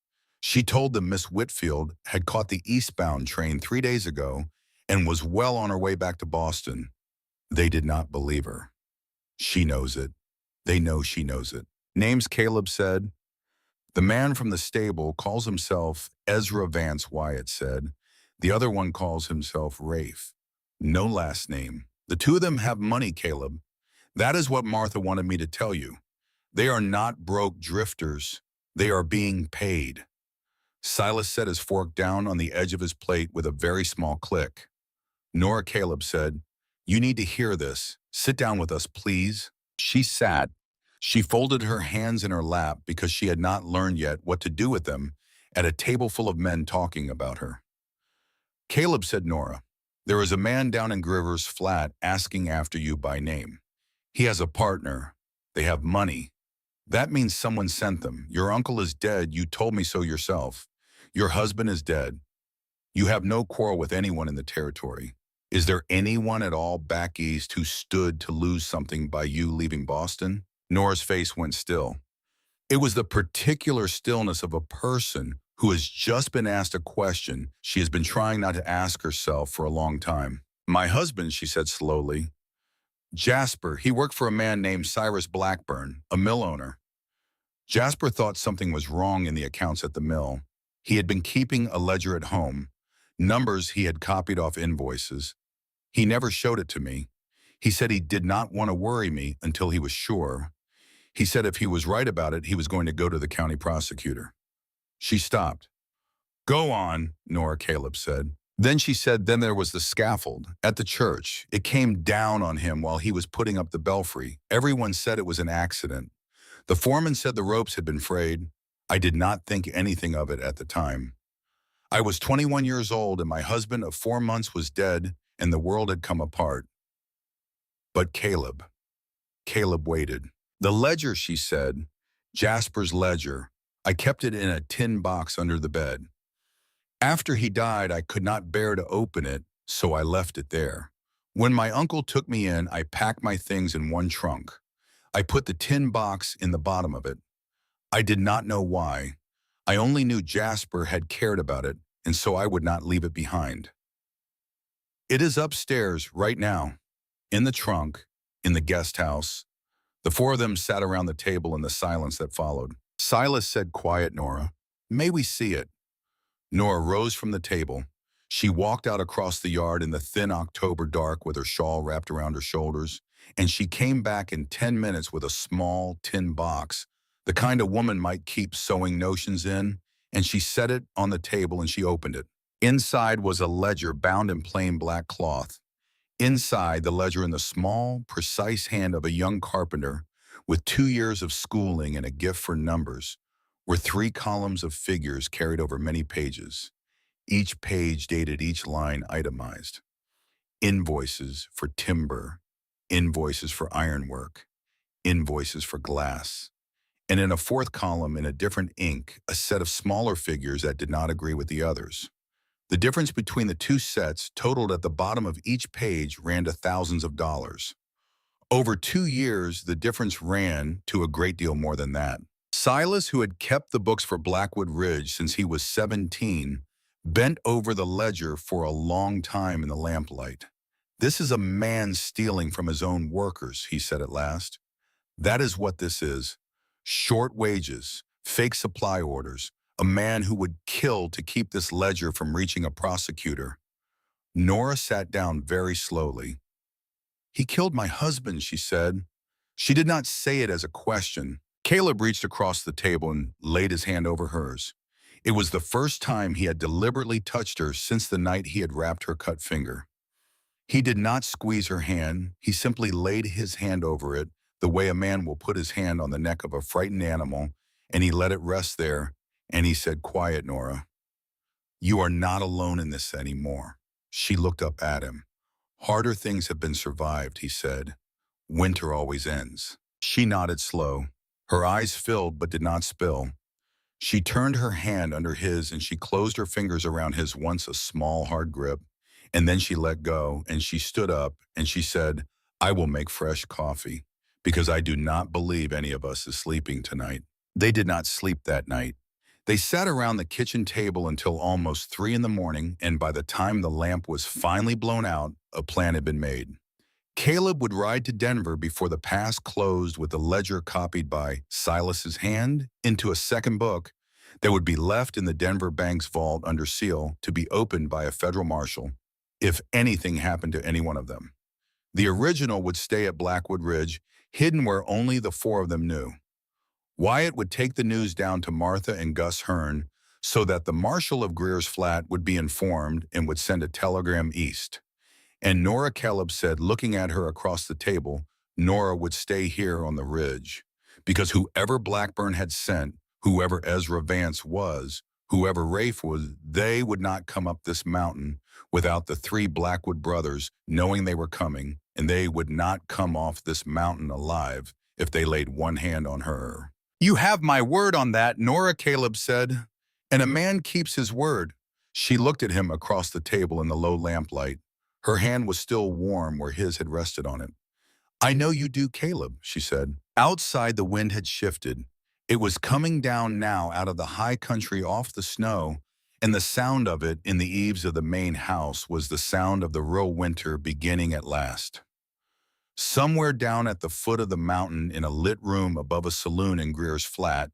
[SPEAKER 1] She told them Miss Whitfield had caught the eastbound train 3 days ago and was well on her way back to Boston. They did not believe her. She knows it. They know she knows it. Names, Caleb said. The man from the stable calls himself Ezra Vance, Wyatt said. The other one calls himself Rafe. No last name. The 2 of them have money, Caleb. That is what Martha wanted me to tell you. They are not broke drifters. They are being paid. Silas set his fork down on the edge of his plate with a very small click. Nora, Caleb said, you need to hear this. Sit down with us, please. She sat. She folded her hands in her lap because she had not learned yet what to do with them at a table full of men talking about her. Caleb, said Nora, there is a man down in Griver's flat asking after you by name. He has a partner. They have money. That means someone sent them. Your uncle is dead. You told me so yourself. Your husband is dead. You have no quarrel with anyone in the territory. Is there anyone at all back east who stood to lose something by you leaving Boston? Nora's face went still. It was the particular stillness of a person who has just been asked a question she has been trying not to ask herself for a long time. My husband, she said slowly. Jasper, he worked for a man named Cyrus Blackburn, a mill owner. Jasper thought something was wrong in the accounts at the mill. He had been keeping a ledger at home, numbers he had copied off invoices. He never showed it to me. He said he did not want to worry me until he was sure. He said if he was right about it, he was going to go to the county prosecutor. She stopped. Go on, Nora, Caleb said. Then she said, then there was the scaffold at the church. It came down on him while he was putting up the belfry. Everyone said it was an accident. The foreman said the ropes had been frayed. I did not think anything of it at the time. I was 21 years old and my husband of 4 months was dead and the world had come apart. But Caleb waited. The ledger, she said, Jasper's ledger. I kept it in a tin box under the bed. After he died, I could not bear to open it, so I left it there. When my uncle took me in, I packed my things in one trunk. I put the tin box in the bottom of it. I did not know why. I only knew Jasper had cared about it, and so I would not leave it behind. It is upstairs right now, in the trunk, in the guest house. The four of them sat around the table in the silence that followed. Silas said, quiet, Nora. May we see it? Nora rose from the table. She walked out across the yard in the thin October dark with her shawl wrapped around her shoulders, and she came back in 10 minutes with a small tin box, the kind a woman might keep sewing notions in, and she set it on the table and she opened it. Inside was a ledger bound in plain black cloth. Inside, the ledger in the small, precise hand of a young carpenter with 2 years of schooling and a gift for numbers were 3 columns of figures carried over many pages. Each page dated, each line itemized. Invoices for timber, invoices for ironwork, invoices for glass. And in a 4th column, in a different ink, a set of smaller figures that did not agree with the others. The difference between the 2 sets totaled at the bottom of each page ran to thousands of dollars. Over 2 years, the difference ran to a great deal more than that. Silas, who had kept the books for Blackwood Ridge since he was 17, bent over the ledger for a long time in the lamplight. This is a man stealing from his own workers, he said at last. That is what this is. Short wages, fake supply orders, a man who would kill to keep this ledger from reaching a prosecutor. Nora sat down very slowly. He killed my husband, she said. She did not say it as a question. Caleb reached across the table and laid his hand over hers. It was the first time he had deliberately touched her since the night he had wrapped her cut finger. He did not squeeze her hand. He simply laid his hand over it, the way a man will put his hand on the neck of a frightened animal, and he let it rest there, and he said, quiet, Nora. You are not alone in this anymore. She looked up at him. Harder things have been survived, he said. Winter always ends. She nodded slow. Her eyes filled but did not spill. She turned her hand under his and she closed her fingers around his once a small, hard grip. And then she let go and she stood up and she said, I will make fresh coffee because I do not believe any of us is sleeping tonight. They did not sleep that night. They sat around the kitchen table until almost 3 in the morning, and by the time the lamp was finally blown out, a plan had been made. Caleb would ride to Denver before the pass closed with the ledger copied by Silas's hand into a second book that would be left in the Denver bank's vault under seal to be opened by a federal marshal if anything happened to any one of them. The original would stay at Blackwood Ridge, hidden where only the 4 of them knew. Wyatt would take the news down to Martha and Gus Hearn so that the marshal of Greer's Flat would be informed and would send a telegram east. And Nora Caleb said, looking at her across the table, Nora would stay here on the ridge, because whoever Blackburn had sent, whoever Ezra Vance was, whoever Rafe was, they would not come up this mountain without the 3 Blackwood brothers knowing they were coming, and they would not come off this mountain alive if they laid one hand on her. You have my word on that, Nora Caleb said, and a man keeps his word. She looked at him across the table in the low lamplight. Her hand was still warm where his had rested on it. I know you do, Caleb, she said. Outside, the wind had shifted. It was coming down now out of the high country off the snow, and the sound of it in the eaves of the main house was the sound of the real winter beginning at last. Somewhere down at the foot of the mountain in a lit room above a saloon in Greer's Flat,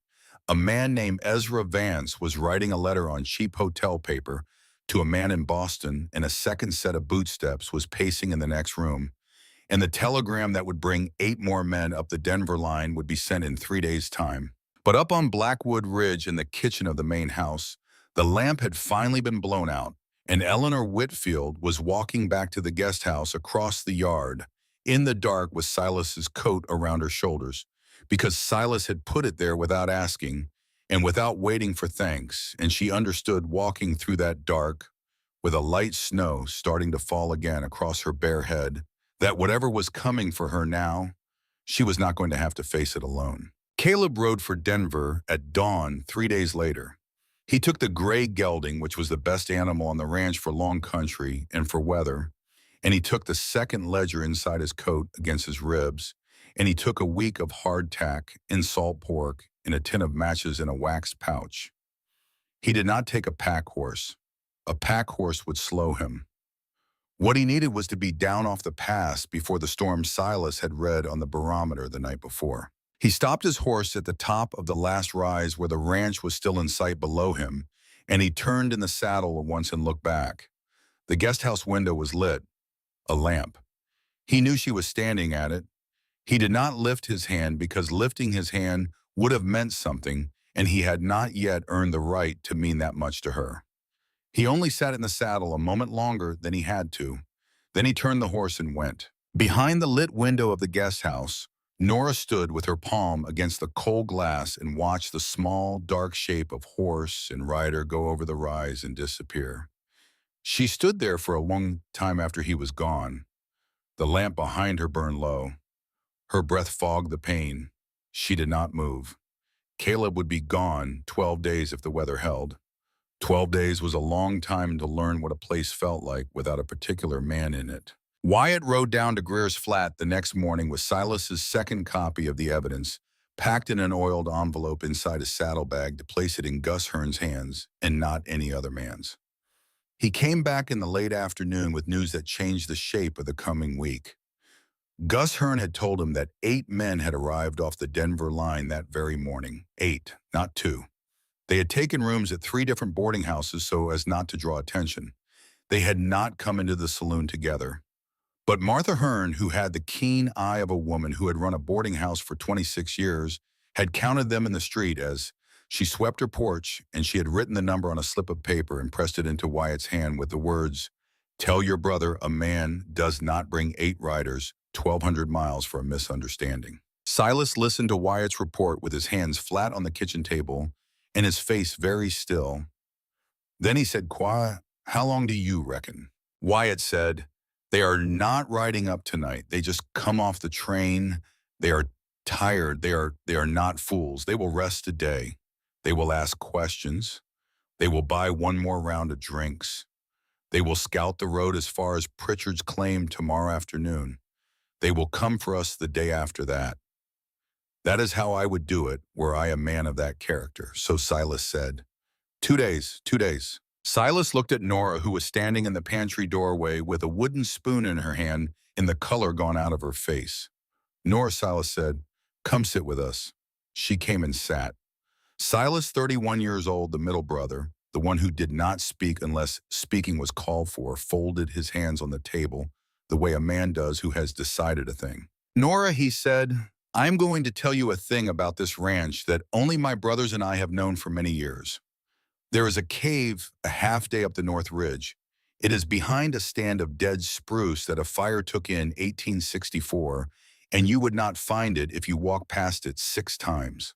[SPEAKER 1] a man named Ezra Vance was writing a letter on cheap hotel paper to a man in Boston, and a second set of bootsteps was pacing in the next room, and the telegram that would bring 8 more men up the Denver line would be sent in 3 days' time. But up on Blackwood Ridge in the kitchen of the main house, the lamp had finally been blown out, And Eleanor Whitfield was walking back to the guest house across the yard, in the dark with Silas's coat around her shoulders, because Silas had put it there without asking and without waiting for thanks, and she understood walking through that dark, with a light snow starting to fall again across her bare head, that whatever was coming for her now, she was not going to have to face it alone. Caleb rode for Denver at dawn 3 days later. He took the gray gelding, which was the best animal on the ranch for long country and for weather, and he took the second ledger inside his coat against his ribs, and he took a week of hardtack and salt pork and a tin of matches in a wax pouch. He did not take a pack horse. A pack horse would slow him. What he needed was to be down off the pass before the storm Silas had read on the barometer the night before. He stopped his horse at the top of the last rise where the ranch was still in sight below him, and he turned in the saddle once and looked back. The guest house window was lit, a lamp. He knew she was standing at it. He did not lift his hand because lifting his hand would have meant something, and he had not yet earned the right to mean that much to her. He only sat in the saddle a moment longer than he had to. Then he turned the horse and went. Behind the lit window of the guest house, Nora stood with her palm against the cold glass and watched the small, dark shape of horse and rider go over the rise and disappear. She stood there for a long time after he was gone. The lamp behind her burned low. Her breath fogged the pain. She did not move. Caleb would be gone 12 days if the weather held. 12 days was a long time to learn what a place felt like without a particular man in it. Wyatt rode down to Greer's flat the next morning with Silas's second copy of the evidence, packed in an oiled envelope inside his saddlebag to place it in Gus Hearn's hands and not any other man's. He came back in the late afternoon with news that changed the shape of the coming week. Gus Hearn had told him that 8 men had arrived off the Denver line that very morning. 8, not 2. They had taken rooms at 3 different boarding houses so as not to draw attention. They had not come into the saloon together. But Martha Hearn, who had the keen eye of a woman who had run a boarding house for 26 years, had counted them in the street as she swept her porch, and she had written the number on a slip of paper and pressed it into Wyatt's hand with the words, "Tell your brother a man does not bring 8 riders 1,200 miles for a misunderstanding." Silas listened to Wyatt's report with his hands flat on the kitchen table and his face very still. Then he said, "Quiet, how long do you reckon?" Wyatt said, "They are not riding up tonight. They just come off the train. They are tired. They are not fools. They will rest a day. They will ask questions. They will buy one more round of drinks. They will scout the road as far as Pritchard's Claim tomorrow afternoon. They will come for us the day after that. That is how I would do it were I a man of that character." So Silas said, 2 days, 2 days. Silas looked at Nora, who was standing in the pantry doorway with a wooden spoon in her hand and the color gone out of her face. "Nora," Silas said, "come sit with us." She came and sat. Silas, 31 years old, the middle brother, the one who did not speak unless speaking was called for, folded his hands on the table the way a man does who has decided a thing. "Nora," he said, "I'm going to tell you a thing about this ranch that only my brothers and I have known for many years. There is a cave a half day up the North Ridge. It is behind a stand of dead spruce that a fire took in 1864, and you would not find it if you walked past it 6 times.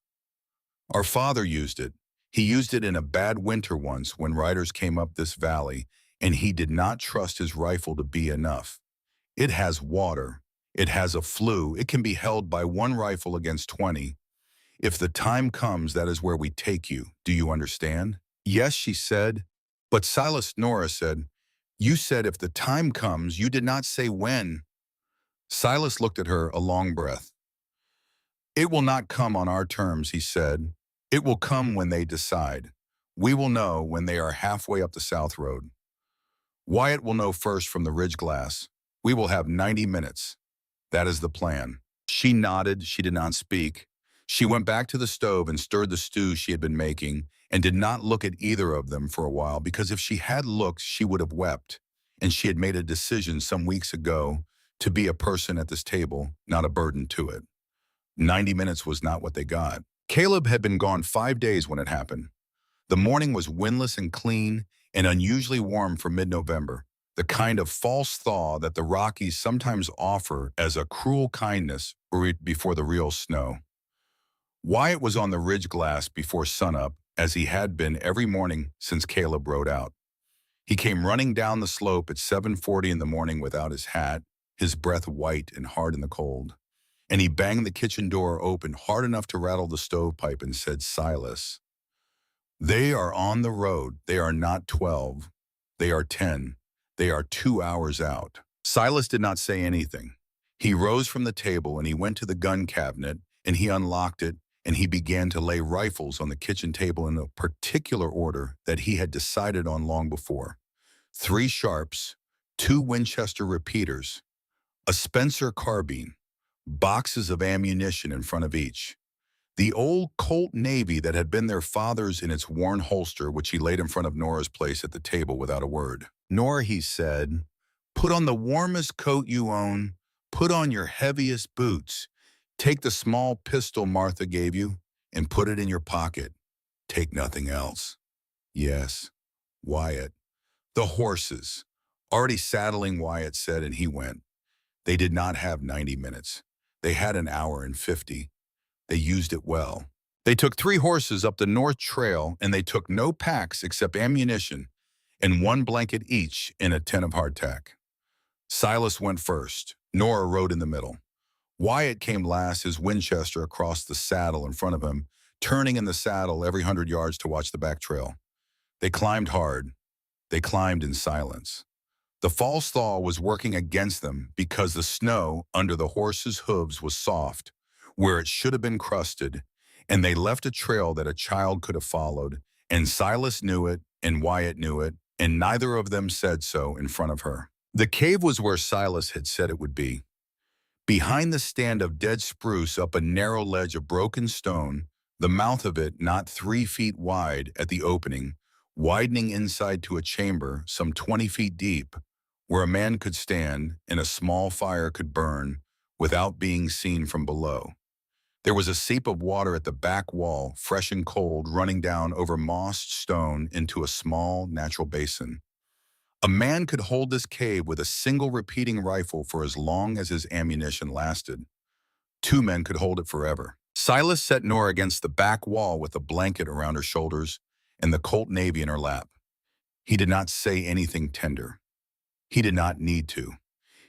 [SPEAKER 1] Our father used it. He used it in a bad winter once when riders came up this valley, and he did not trust his rifle to be enough. It has water. It has a flue. It can be held by 1 rifle against 20. If the time comes, that is where we take you. Do you understand?" "Yes," she said. "But Silas," Nora said, "you said if the time comes, you did not say when." Silas looked at her, a long breath. "It will not come on our terms," he said. "It will come when they decide. We will know when they are halfway up the South Road. Wyatt will know first from the ridge glass. We will have 90 minutes. That is the plan." She nodded. She did not speak. She went back to the stove and stirred the stew she had been making and did not look at either of them for a while, because if she had looked, she would have wept, and she had made a decision some weeks ago to be a person at this table, not a burden to it. 90 minutes was not what they got. Caleb had been gone 5 days when it happened. The morning was windless and clean, and unusually warm for mid-November, the kind of false thaw that the Rockies sometimes offer as a cruel kindness before the real snow. Wyatt was on the ridge glass before sunup, as he had been every morning since Caleb rode out. He came running down the slope at 7:40 in the morning without his hat, his breath white and hard in the cold. And he banged the kitchen door open hard enough to rattle the stovepipe and said, "Silas, they are on the road. They are not 12. They are 10. They are 2 hours out." Silas did not say anything. He rose from the table and he went to the gun cabinet and he unlocked it and he began to lay rifles on the kitchen table in a particular order that he had decided on long before. 3 Sharps, 2 Winchester repeaters, a Spencer carbine, boxes of ammunition in front of each. The old Colt Navy that had been their father's in its worn holster, which he laid in front of Nora's place at the table without a word. "Nora," he said, "put on the warmest coat you own, put on your heaviest boots, take the small pistol Martha gave you, and put it in your pocket. Take nothing else." "Yes, Wyatt." "The horses." Already saddling, Wyatt said, and he went. They did not have 90 minutes. They had an hour and 50. They used it well. They took 3 horses up the North Trail, and they took no packs except ammunition and 1 blanket each in a tent of hardtack. Silas went first. Nora rode in the middle. Wyatt came last, his Winchester across the saddle in front of him, turning in the saddle every 100 yards to watch the back trail. They climbed hard. They climbed in silence. The false thaw was working against them because the snow under the horses' hooves was soft, where it should have been crusted, and they left a trail that a child could have followed, and Silas knew it, and Wyatt knew it, and neither of them said so in front of her. The cave was where Silas had said it would be. Behind the stand of dead spruce up a narrow ledge of broken stone, the mouth of it not 3 feet wide at the opening, widening inside to a chamber some 20 feet deep, where a man could stand and a small fire could burn without being seen from below. There was a seep of water at the back wall, fresh and cold, running down over mossed stone into a small natural basin. A man could hold this cave with a single repeating rifle for as long as his ammunition lasted. 2 men could hold it forever. Silas set Nora against the back wall with a blanket around her shoulders and the Colt Navy in her lap. He did not say anything tender. He did not need to.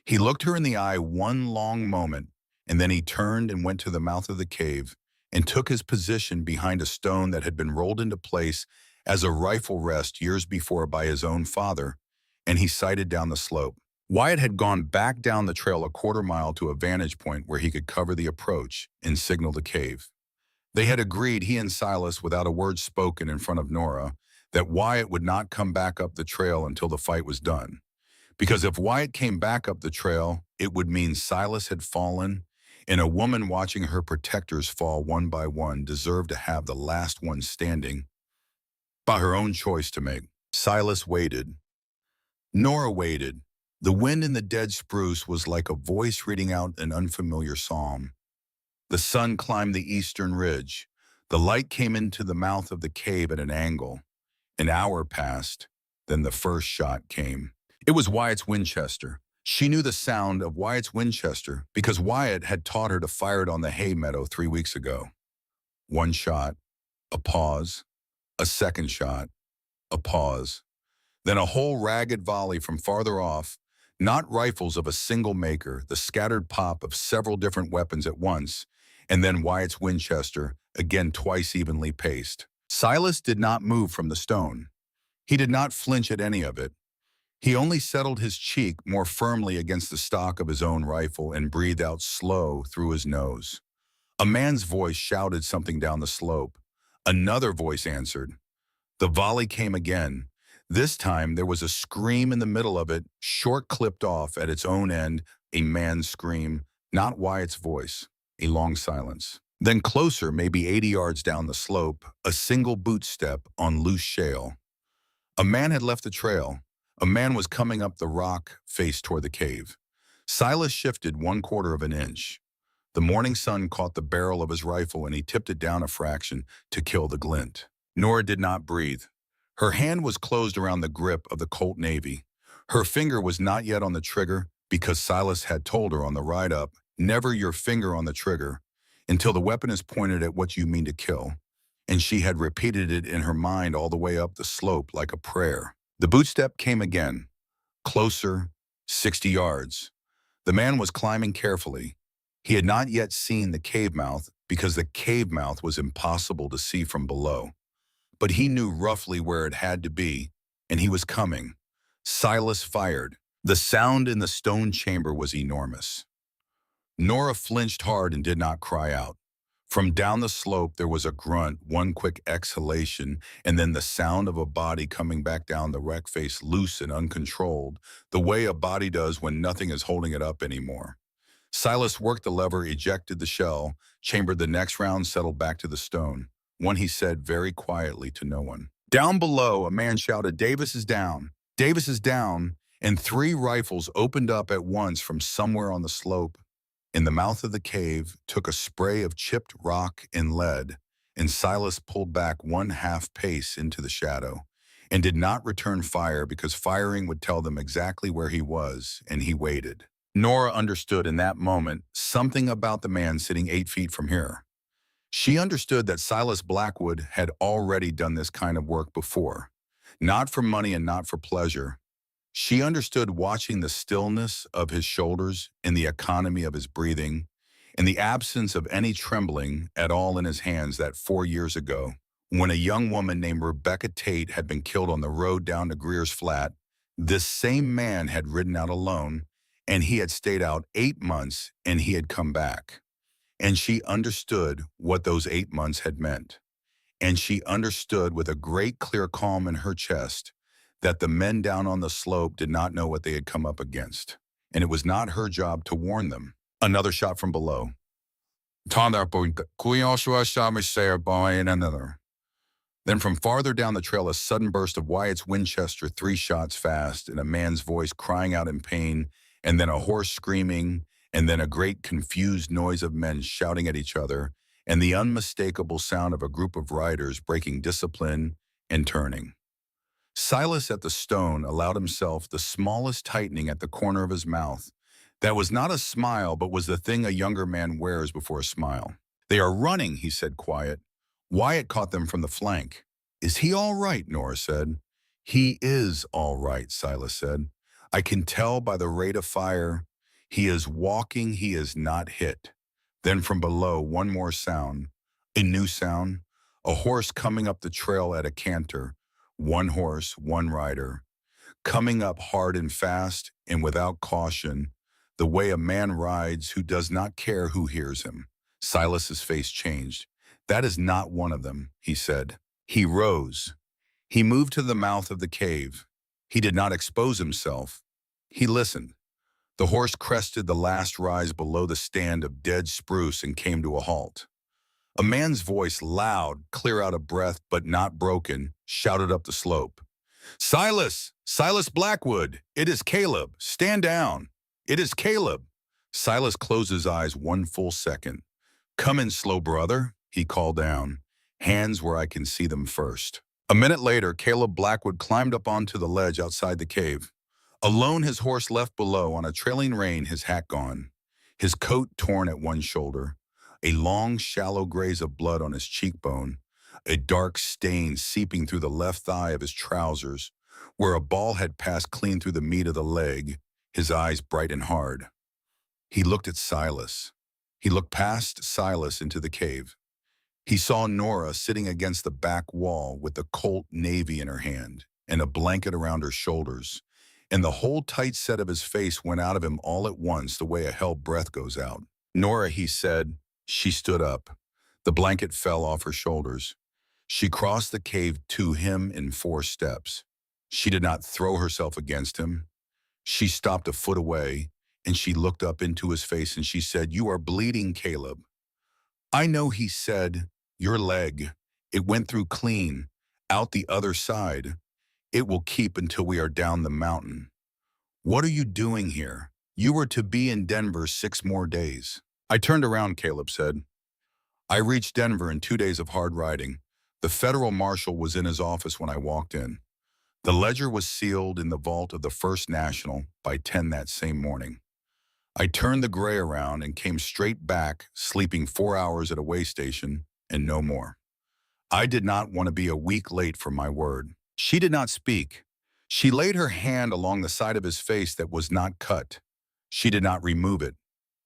[SPEAKER 1] He looked her in the eye one long moment, and then he turned and went to the mouth of the cave and took his position behind a stone that had been rolled into place as a rifle rest years before by his own father, and he sighted down the slope. Wyatt had gone back down the trail a quarter mile to a vantage point where he could cover the approach and signal the cave. They had agreed, he and Silas, without a word spoken in front of Nora, that Wyatt would not come back up the trail until the fight was done. Because if Wyatt came back up the trail, it would mean Silas had fallen, and a woman watching her protectors fall one by one deserved to have the last one standing by her own choice to make. Silas waited. Nora waited. The wind in the dead spruce was like a voice reading out an unfamiliar psalm. The sun climbed the eastern ridge. The light came into the mouth of the cave at an angle. An hour passed. Then the first shot came. It was Wyatt's Winchester. She knew the sound of Wyatt's Winchester because Wyatt had taught her to fire it on the hay meadow 3 weeks ago. 1 shot, a pause, a second shot, a pause. Then a whole ragged volley from farther off, not rifles of a single maker, the scattered pop of several different weapons at once, and then Wyatt's Winchester, again twice evenly paced. Silas did not move from the stone. He did not flinch at any of it. He only settled his cheek more firmly against the stock of his own rifle and breathed out slow through his nose. A man's voice shouted something down the slope. Another voice answered. The volley came again. This time there was a scream in the middle of it, short clipped off at its own end, a man's scream, not Wyatt's voice. A long silence. Then closer, maybe 80 yards down the slope, a single boot step on loose shale. A man had left the trail. A man was coming up the rock face toward the cave. Silas shifted 1/4 of an inch. The morning sun caught the barrel of his rifle and he tipped it down a fraction to kill the glint. Nora did not breathe. Her hand was closed around the grip of the Colt Navy. Her finger was not yet on the trigger because Silas had told her on the ride up, "Never your finger on the trigger until the weapon is pointed at what you mean to kill." And she had repeated it in her mind all the way up the slope like a prayer. The boot step came again, closer, 60 yards. The man was climbing carefully. He had not yet seen the cave mouth because the cave mouth was impossible to see from below. But he knew roughly where it had to be, and he was coming. Silas fired. The sound in the stone chamber was enormous. Nora flinched hard and did not cry out. From down the slope there was a grunt, one quick exhalation, and then the sound of a body coming back down the wreck face, loose and uncontrolled, the way a body does when nothing is holding it up anymore. Silas worked the lever, ejected the shell, chambered the next round, settled back to the stone. One he said very quietly to no one. Down below, a man shouted, "Davis is down! Davis is down!" And 3 rifles opened up at once from somewhere on the slope. In the mouth of the cave took a spray of chipped rock and lead, and Silas pulled back 1/2 pace into the shadow, and did not return fire because firing would tell them exactly where he was, and he waited. Nora understood in that moment something about the man sitting 8 feet from here. She understood that Silas Blackwood had already done this kind of work before, not for money and not for pleasure. She understood watching the stillness of his shoulders and the economy of his breathing, and the absence of any trembling at all in his hands that 4 years ago, when a young woman named Rebecca Tate had been killed on the road down to Greer's Flat, this same man had ridden out alone, and he had stayed out 8 months, and he had come back. And she understood what those 8 months had meant. And she understood with a great clear calm in her chest that the men down on the slope did not know what they had come up against. And it was not her job to warn them. Another shot from below. Then from farther down the trail, a sudden burst of Wyatt's Winchester, 3 shots fast, and a man's voice crying out in pain, and then a horse screaming, and then a great confused noise of men shouting at each other, and the unmistakable sound of a group of riders breaking discipline and turning. Silas at the stone allowed himself the smallest tightening at the corner of his mouth. That was not a smile, but was the thing a younger man wears before a smile. "They are running," he said, quiet. Wyatt caught them from the flank. "Is he all right?" Nora said. "He is all right," Silas said. "I can tell by the rate of fire. He is walking, he is not hit." Then from below, one more sound, a new sound, a horse coming up the trail at a canter. 1 horse, 1 rider, coming up hard and fast and without caution, the way a man rides who does not care who hears him. Silas's face changed. "That is not one of them," he said. He rose. He moved to the mouth of the cave. He did not expose himself. He listened. The horse crested the last rise below the stand of dead spruce and came to a halt. A man's voice, loud, clear out of breath but not broken, shouted up the slope. "Silas! Silas Blackwood! It is Caleb! Stand down! It is Caleb!" Silas closed his eyes 1 full second. "Come in, slow brother," he called down. "Hands where I can see them first." A minute later, Caleb Blackwood climbed up onto the ledge outside the cave. Alone, his horse left below on a trailing rein, his hat gone, his coat torn at one shoulder, a long, shallow graze of blood on his cheekbone, a dark stain seeping through the left thigh of his trousers, where a ball had passed clean through the meat of the leg, his eyes bright and hard. He looked at Silas. He looked past Silas into the cave. He saw Nora sitting against the back wall with the Colt Navy in her hand and a blanket around her shoulders, and the whole tight set of his face went out of him all at once the way a held breath goes out. "Nora," he said. She stood up. The blanket fell off her shoulders. She crossed the cave to him in 4 steps. She did not throw herself against him. She stopped a foot away, and she looked up into his face and she said, "You are bleeding, Caleb." "I know," he said. "Your leg. It went through clean, out the other side. It will keep until we are down the mountain." "What are you doing here? You were to be in Denver 6 more days." "I turned around," Caleb said. "I reached Denver in 2 days of hard riding, The federal marshal was in his office when I walked in. The ledger was sealed in the vault of the First National by 10 that same morning. I turned the gray around and came straight back, sleeping 4 hours at a way station and no more. I did not want to be a week late for my word. She did not speak. She laid her hand along the side of his face that was not cut. She did not remove it.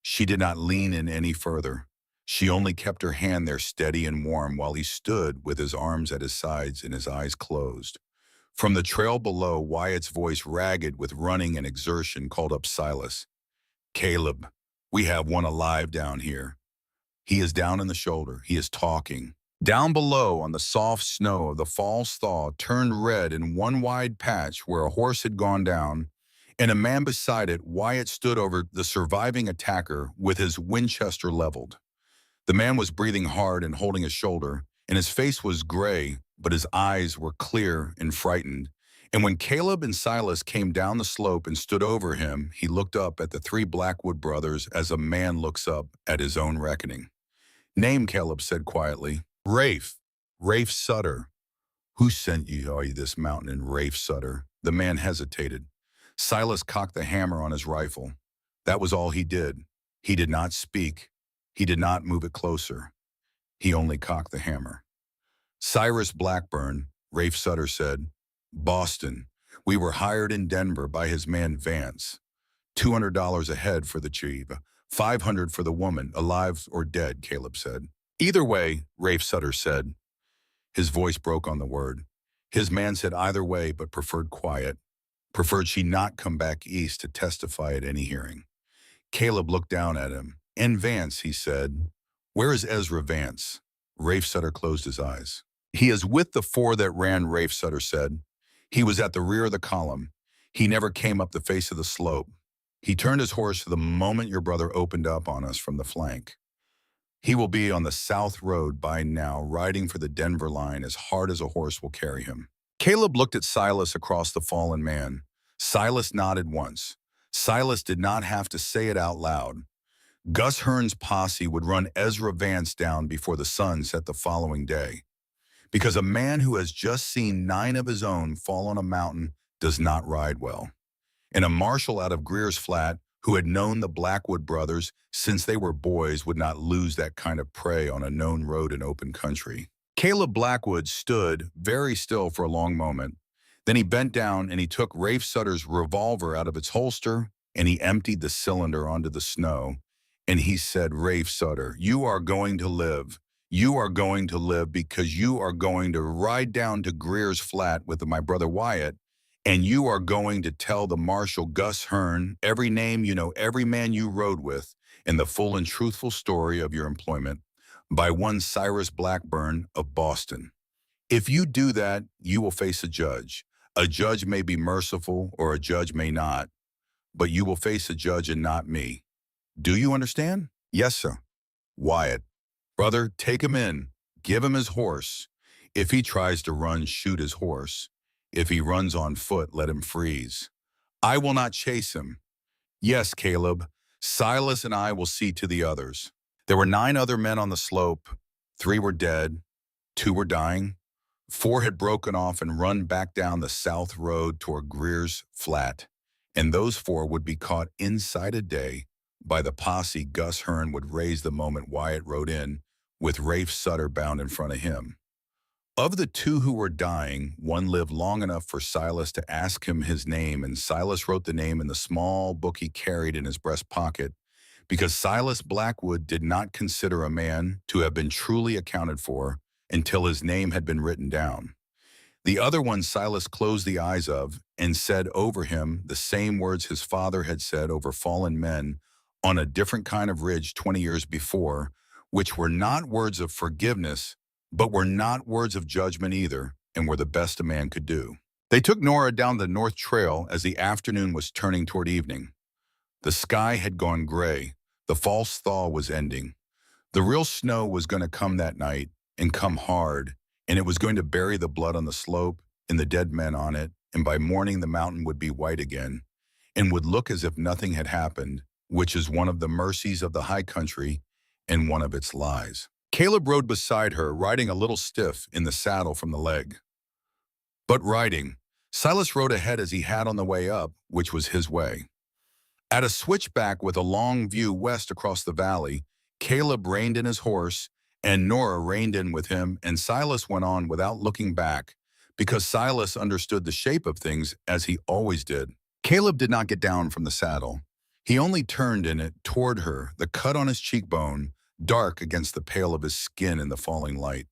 [SPEAKER 1] She did not lean in any further. She only kept her hand there steady and warm while he stood with his arms at his sides and his eyes closed. From the trail below, Wyatt's voice, ragged with running and exertion, called up Silas. "Caleb, we have one alive down here. He is down in the shoulder. He is talking." Down below, on the soft snow of the fall's thaw, turned red in one wide patch where a horse had gone down, and a man beside it, Wyatt stood over the surviving attacker with his Winchester leveled. The man was breathing hard and holding his shoulder, and his face was gray, but his eyes were clear and frightened. And when Caleb and Silas came down the slope and stood over him, he looked up at the three Blackwood brothers as a man looks up at his own reckoning. "Name," Caleb said quietly. "Rafe. Rafe Sutter." "Who sent you all this mountain in Rafe Sutter?" The man hesitated. Silas cocked the hammer on his rifle. That was all he did. He did not speak. He did not move it closer. He only cocked the hammer. "Cyrus Blackburn," Rafe Sutter said. "Boston. We were hired in Denver by his man Vance. $200 a head for the chief, 500 for the woman, alive or dead," Caleb said. "Either way," Rafe Sutter said. His voice broke on the word. His man said either way, but preferred quiet. Preferred she not come back east to testify at any hearing. Caleb looked down at him. "And Vance," he said. "Where is Ezra Vance?" Rafe Sutter closed his eyes. "He is with the four that ran," Rafe Sutter said. "He was at the rear of the column. He never came up the face of the slope. He turned his horse the moment your brother opened up on us from the flank. He will be on the South Road by now, riding for the Denver line as hard as a horse will carry him." Caleb looked at Silas across the fallen man. Silas nodded once. Silas did not have to say it out loud. Gus Hearn's posse would run Ezra Vance down before the sun set the following day. Because a man who has just seen 9 of his own fall on a mountain does not ride well. And a marshal out of Greer's Flat, who had known the Blackwood brothers since they were boys, would not lose that kind of prey on a known road in open country. Caleb Blackwood stood very still for a long moment. Then he bent down and he took Rafe Sutter's revolver out of its holster and he emptied the cylinder onto the snow. And he said, "Rafe Sutter, you are going to live. You are going to live because you are going to ride down to Greer's Flat with my brother Wyatt, and you are going to tell the Marshal Gus Hearn every name you know, every man you rode with, and the full and truthful story of your employment by one Cyrus Blackburn of Boston. If you do that, you will face a judge. A judge may be merciful or a judge may not, but you will face a judge and not me. Do you understand?" "Yes, sir." "Wyatt, brother, take him in. Give him his horse. If he tries to run, shoot his horse. If he runs on foot, let him freeze. I will not chase him. Yes, Caleb, Silas and I will see to the others." There were 9 other men on the slope. 3 were dead. 2 were dying. 4 had broken off and run back down the south road toward Greer's Flat. And those 4 would be caught inside a day by the posse Gus Hearn would raise the moment Wyatt rode in, with Rafe Sutter bound in front of him. Of the 2 who were dying, one lived long enough for Silas to ask him his name, and Silas wrote the name in the small book he carried in his breast pocket, because Silas Blackwood did not consider a man to have been truly accounted for until his name had been written down. The other one Silas closed the eyes of and said over him the same words his father had said over fallen men on a different kind of ridge 20 years before, which were not words of forgiveness, but were not words of judgment either, and were the best a man could do. They took Nora down the north trail as the afternoon was turning toward evening. The sky had gone gray. The false thaw was ending. The real snow was going to come that night, and come hard, and it was going to bury the blood on the slope and the dead men on it, and by morning the mountain would be white again, and would look as if nothing had happened, which is one of the mercies of the high country and one of its lies. Caleb rode beside her, riding a little stiff in the saddle from the leg. But riding, Silas rode ahead as he had on the way up, which was his way. At a switchback with a long view west across the valley, Caleb reined in his horse, and Nora reined in with him, and Silas went on without looking back, because Silas understood the shape of things as he always did. Caleb did not get down from the saddle. He only turned in it toward her, the cut on his cheekbone, dark against the pale of his skin in the falling light.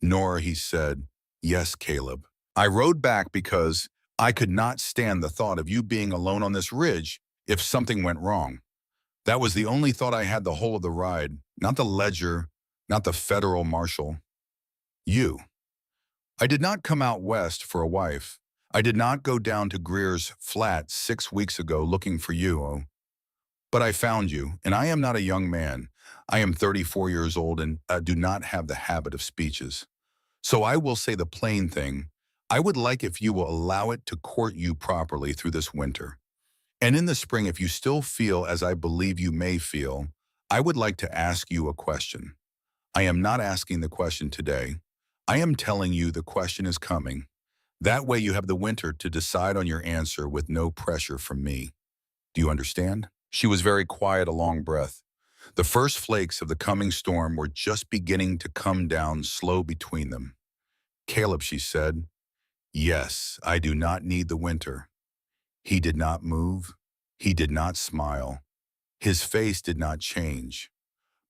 [SPEAKER 1] Nora, he said, "Yes, Caleb. I rode back because I could not stand the thought of you being alone on this ridge if something went wrong. That was the only thought I had the whole of the ride, not the ledger, not the federal marshal. You. I did not come out west for a wife. I did not go down to Greer's flat 6 weeks ago looking for you, oh. But I found you, and I am not a young man. I am 34 years old and do not have the habit of speeches. So I will say the plain thing. I would like if you will allow it to court you properly through this winter. And in the spring, if you still feel as I believe you may feel, I would like to ask you a question. I am not asking the question today. I am telling you the question is coming. That way you have the winter to decide on your answer with no pressure from me. Do you understand?" She was very quiet, a long breath. The first flakes of the coming storm were just beginning to come down slow between them. "Caleb," she said, "yes, I do not need the winter." He did not move. He did not smile. His face did not change.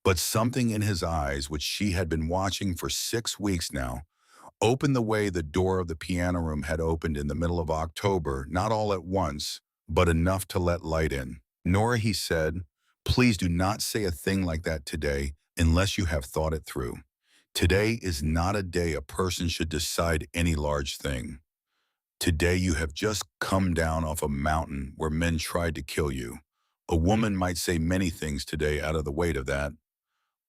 [SPEAKER 1] But something in his eyes, which she had been watching for 6 weeks now, opened the way the door of the piano room had opened in the middle of October, not all at once, but enough to let light in. "Nora," he said, "please do not say a thing like that today unless you have thought it through. Today is not a day a person should decide any large thing. Today you have just come down off a mountain where men tried to kill you. A woman might say many things today out of the weight of that.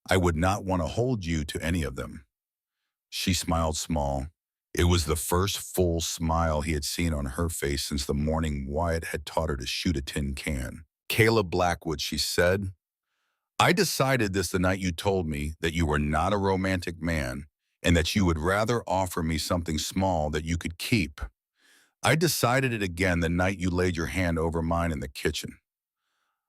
[SPEAKER 1] I would not want to hold you to any of them." She smiled small. It was the first full smile he had seen on her face since the morning Wyatt had taught her to shoot a tin can. "Caleb Blackwood," she said, "I decided this the night you told me that you were not a romantic man and that you would rather offer me something small that you could keep. I decided it again the night you laid your hand over mine in the kitchen.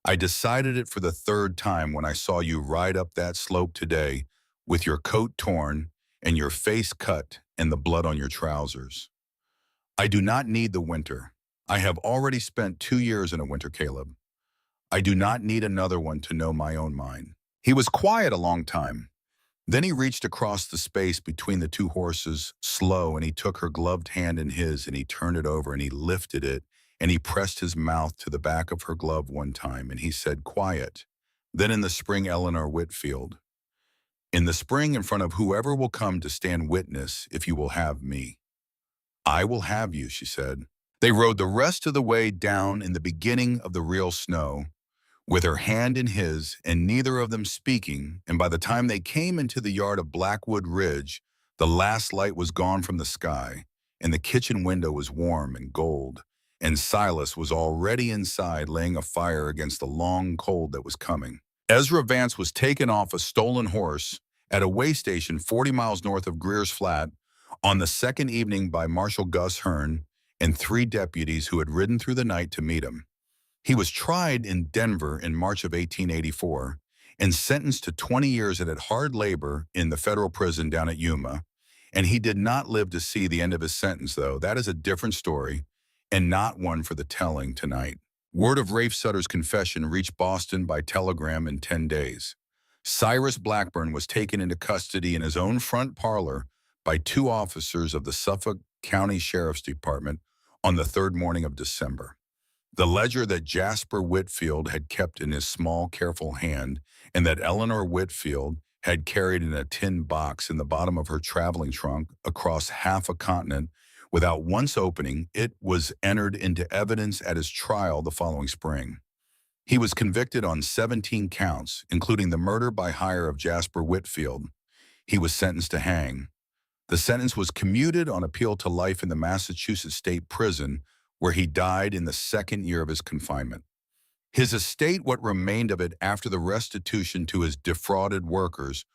[SPEAKER 1] I decided it for the third time when I saw you ride up that slope today with your coat torn and your face cut and the blood on your trousers. I do not need the winter. I have already spent 2 years in a winter, Caleb. I do not need another one to know my own mind." He was quiet a long time. Then he reached across the space between the two horses, slow, and he took her gloved hand in his, and he turned it over, and he lifted it, and he pressed his mouth to the back of her glove one time, and he said, "Quiet." Then in the spring, Eleanor Whitfield. "In the spring, in front of whoever will come to stand witness, if you will have me." "I will have you," she said. They rode the rest of the way down in the beginning of the real snow, with her hand in his, and neither of them speaking, and by the time they came into the yard of Blackwood Ridge, the last light was gone from the sky, and the kitchen window was warm and gold, and Silas was already inside laying a fire against the long cold that was coming. Ezra Vance was taken off a stolen horse at a way station 40 miles north of Greer's Flat on the second evening by Marshal Gus Hearn and 3 deputies who had ridden through the night to meet him. He was tried in Denver in March of 1884 and sentenced to 20 years at hard labor in the federal prison down at Yuma. And he did not live to see the end of his sentence, though. That is a different story and not one for the telling tonight. Word of Rafe Sutter's confession reached Boston by telegram in 10 days. Cyrus Blackburn was taken into custody in his own front parlor by 2 officers of the Suffolk County Sheriff's Department on the 3rd morning of December. The ledger that Jasper Whitfield had kept in his small, careful hand and that Eleanor Whitfield had carried in a tin box in the bottom of her traveling trunk across half a continent without once opening, it was entered into evidence at his trial the following spring. He was convicted on 17 counts, including the murder by hire of Jasper Whitfield. He was sentenced to hang. The sentence was commuted on appeal to life in the Massachusetts State Prison, where he died in the 2nd year of his confinement. His estate, what remained of it after the restitution to his defrauded workers,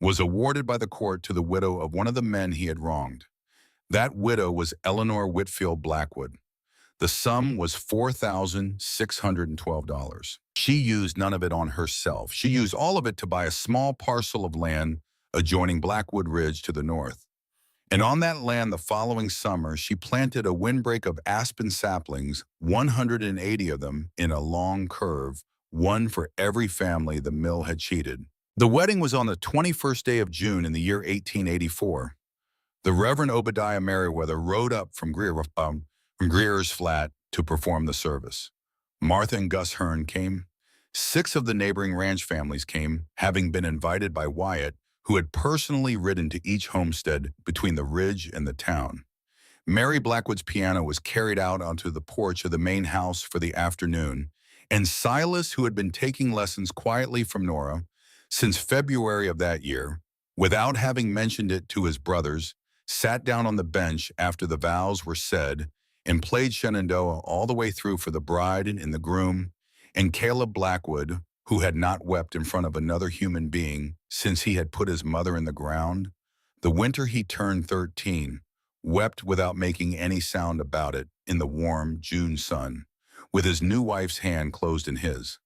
[SPEAKER 1] was awarded by the court to the widow of one of the men he had wronged. That widow was Eleanor Whitfield Blackwood. The sum was $4,612. She used none of it on herself. She used all of it to buy a small parcel of land adjoining Blackwood Ridge to the north. And on that land the following summer, she planted a windbreak of aspen saplings, 180 of them in a long curve, one for every family the mill had cheated. The wedding was on the 21st day of June in the year 1884. The Reverend Obadiah Merriweather rode up from Greer's Flat to perform the service. Martha and Gus Hearn came. 6 of the neighboring ranch families came, having been invited by Wyatt, who had personally ridden to each homestead between the ridge and the town. Mary Blackwood's piano was carried out onto the porch of the main house for the afternoon, and Silas, who had been taking lessons quietly from Nora since February of that year, without having mentioned it to his brothers, sat down on the bench after the vows were said and played Shenandoah all the way through for the bride and the groom, and Caleb Blackwood, who had not wept in front of another human being since he had put his mother in the ground, the winter he turned 13, wept without making any sound about it in the warm June sun, with his new wife's hand closed in his.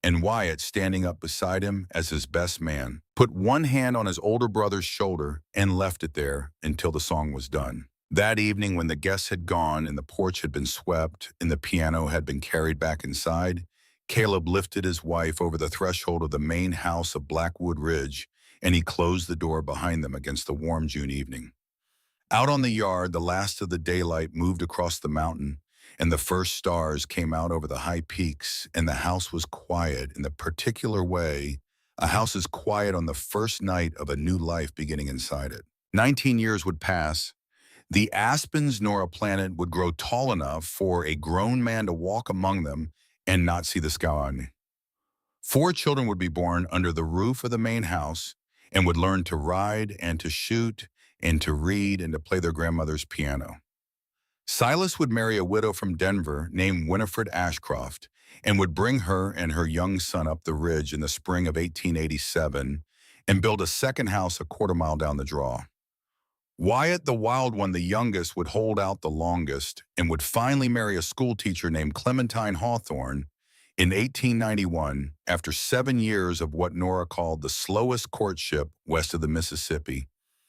[SPEAKER 1] And Wyatt, standing up beside him as his best man, put one hand on his older brother's shoulder and left it there until the song was done. That evening, when the guests had gone and the porch had been swept and the piano had been carried back inside, Caleb lifted his wife over the threshold of the main house of Blackwood Ridge, and he closed the door behind them against the warm June evening. Out on the yard, the last of the daylight moved across the mountain, and the first stars came out over the high peaks, and the house was quiet in the particular way a house is quiet on the first night of a new life beginning inside it. 19 years would pass. The aspens Nora planted would grow tall enough for a grown man to walk among them and not see the sky. 4 children would be born under the roof of the main house and would learn to ride and to shoot and to read and to play their grandmother's piano. Silas would marry a widow from Denver named Winifred Ashcroft and would bring her and her young son up the ridge in the spring of 1887 and build a second house a quarter-mile down the draw. Wyatt, the wild one, the youngest, would hold out the longest and would finally marry a schoolteacher named Clementine Hawthorne in 1891 after 7 years of what Nora called the slowest courtship west of the Mississippi.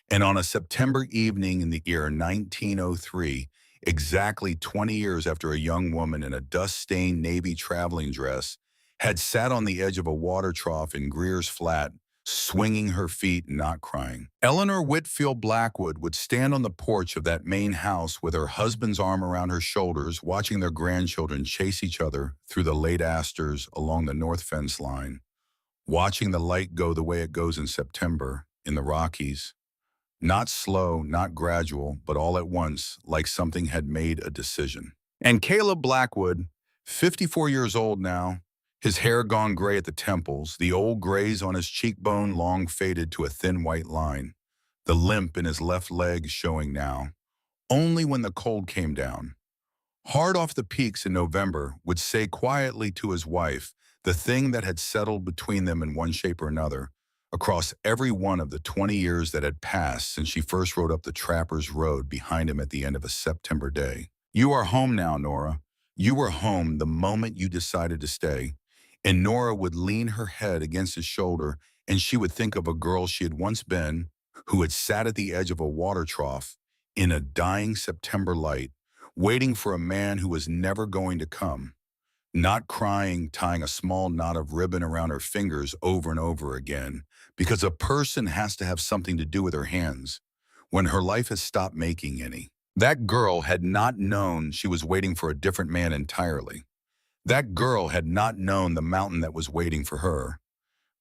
[SPEAKER 1] And on a September evening in the year 1903, exactly 20 years after a young woman in a dust-stained navy traveling dress had sat on the edge of a water trough in Greer's Flat, swinging her feet and not crying, Eleanor Whitfield Blackwood would stand on the porch of that main house with her husband's arm around her shoulders, watching their grandchildren chase each other through the late asters along the north fence line, watching the light go the way it goes in September in the Rockies. Not slow, not gradual, but all at once, like something had made a decision. And Caleb Blackwood, 54 years old now, his hair gone gray at the temples, the old grays on his cheekbone long faded to a thin white line, the limp in his left leg showing now, only when the cold came down. Hard off the peaks in November, would say quietly to his wife the thing that had settled between them in one shape or another, across every one of the 20 years that had passed since she first rode up the Trapper's Road behind him at the end of a September day. You are home now, Nora. You were home the moment you decided to stay. And Nora would lean her head against his shoulder, and she would think of a girl she had once been, who had sat at the edge of a water trough in a dying September light, waiting for a man who was never going to come, not crying, tying a small knot of ribbon around her fingers over and over again, because a person has to have something to do with her hands when her life has stopped making any. That girl had not known she was waiting for a different man entirely. That girl had not known the mountain that was waiting for her.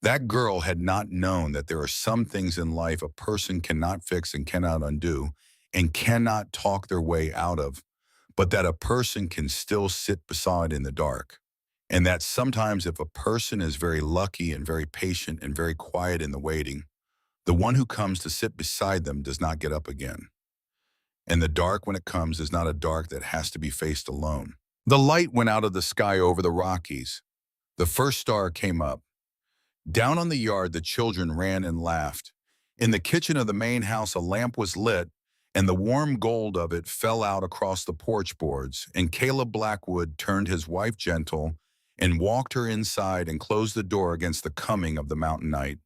[SPEAKER 1] That girl had not known that there are some things in life a person cannot fix and cannot undo and cannot talk their way out of, but that a person can still sit beside in the dark. And that sometimes if a person is very lucky and very patient and very quiet in the waiting, the one who comes to sit beside them does not get up again. And the dark when it comes is not a dark that has to be faced alone. The light went out of the sky over the Rockies. The first star came up. Down on the yard, the children ran and laughed, In the kitchen of the main house, a lamp was lit, and the warm gold of it fell out across the porch boards, and Caleb Blackwood turned his wife gentle and walked her inside and closed the door against the coming of the mountain night.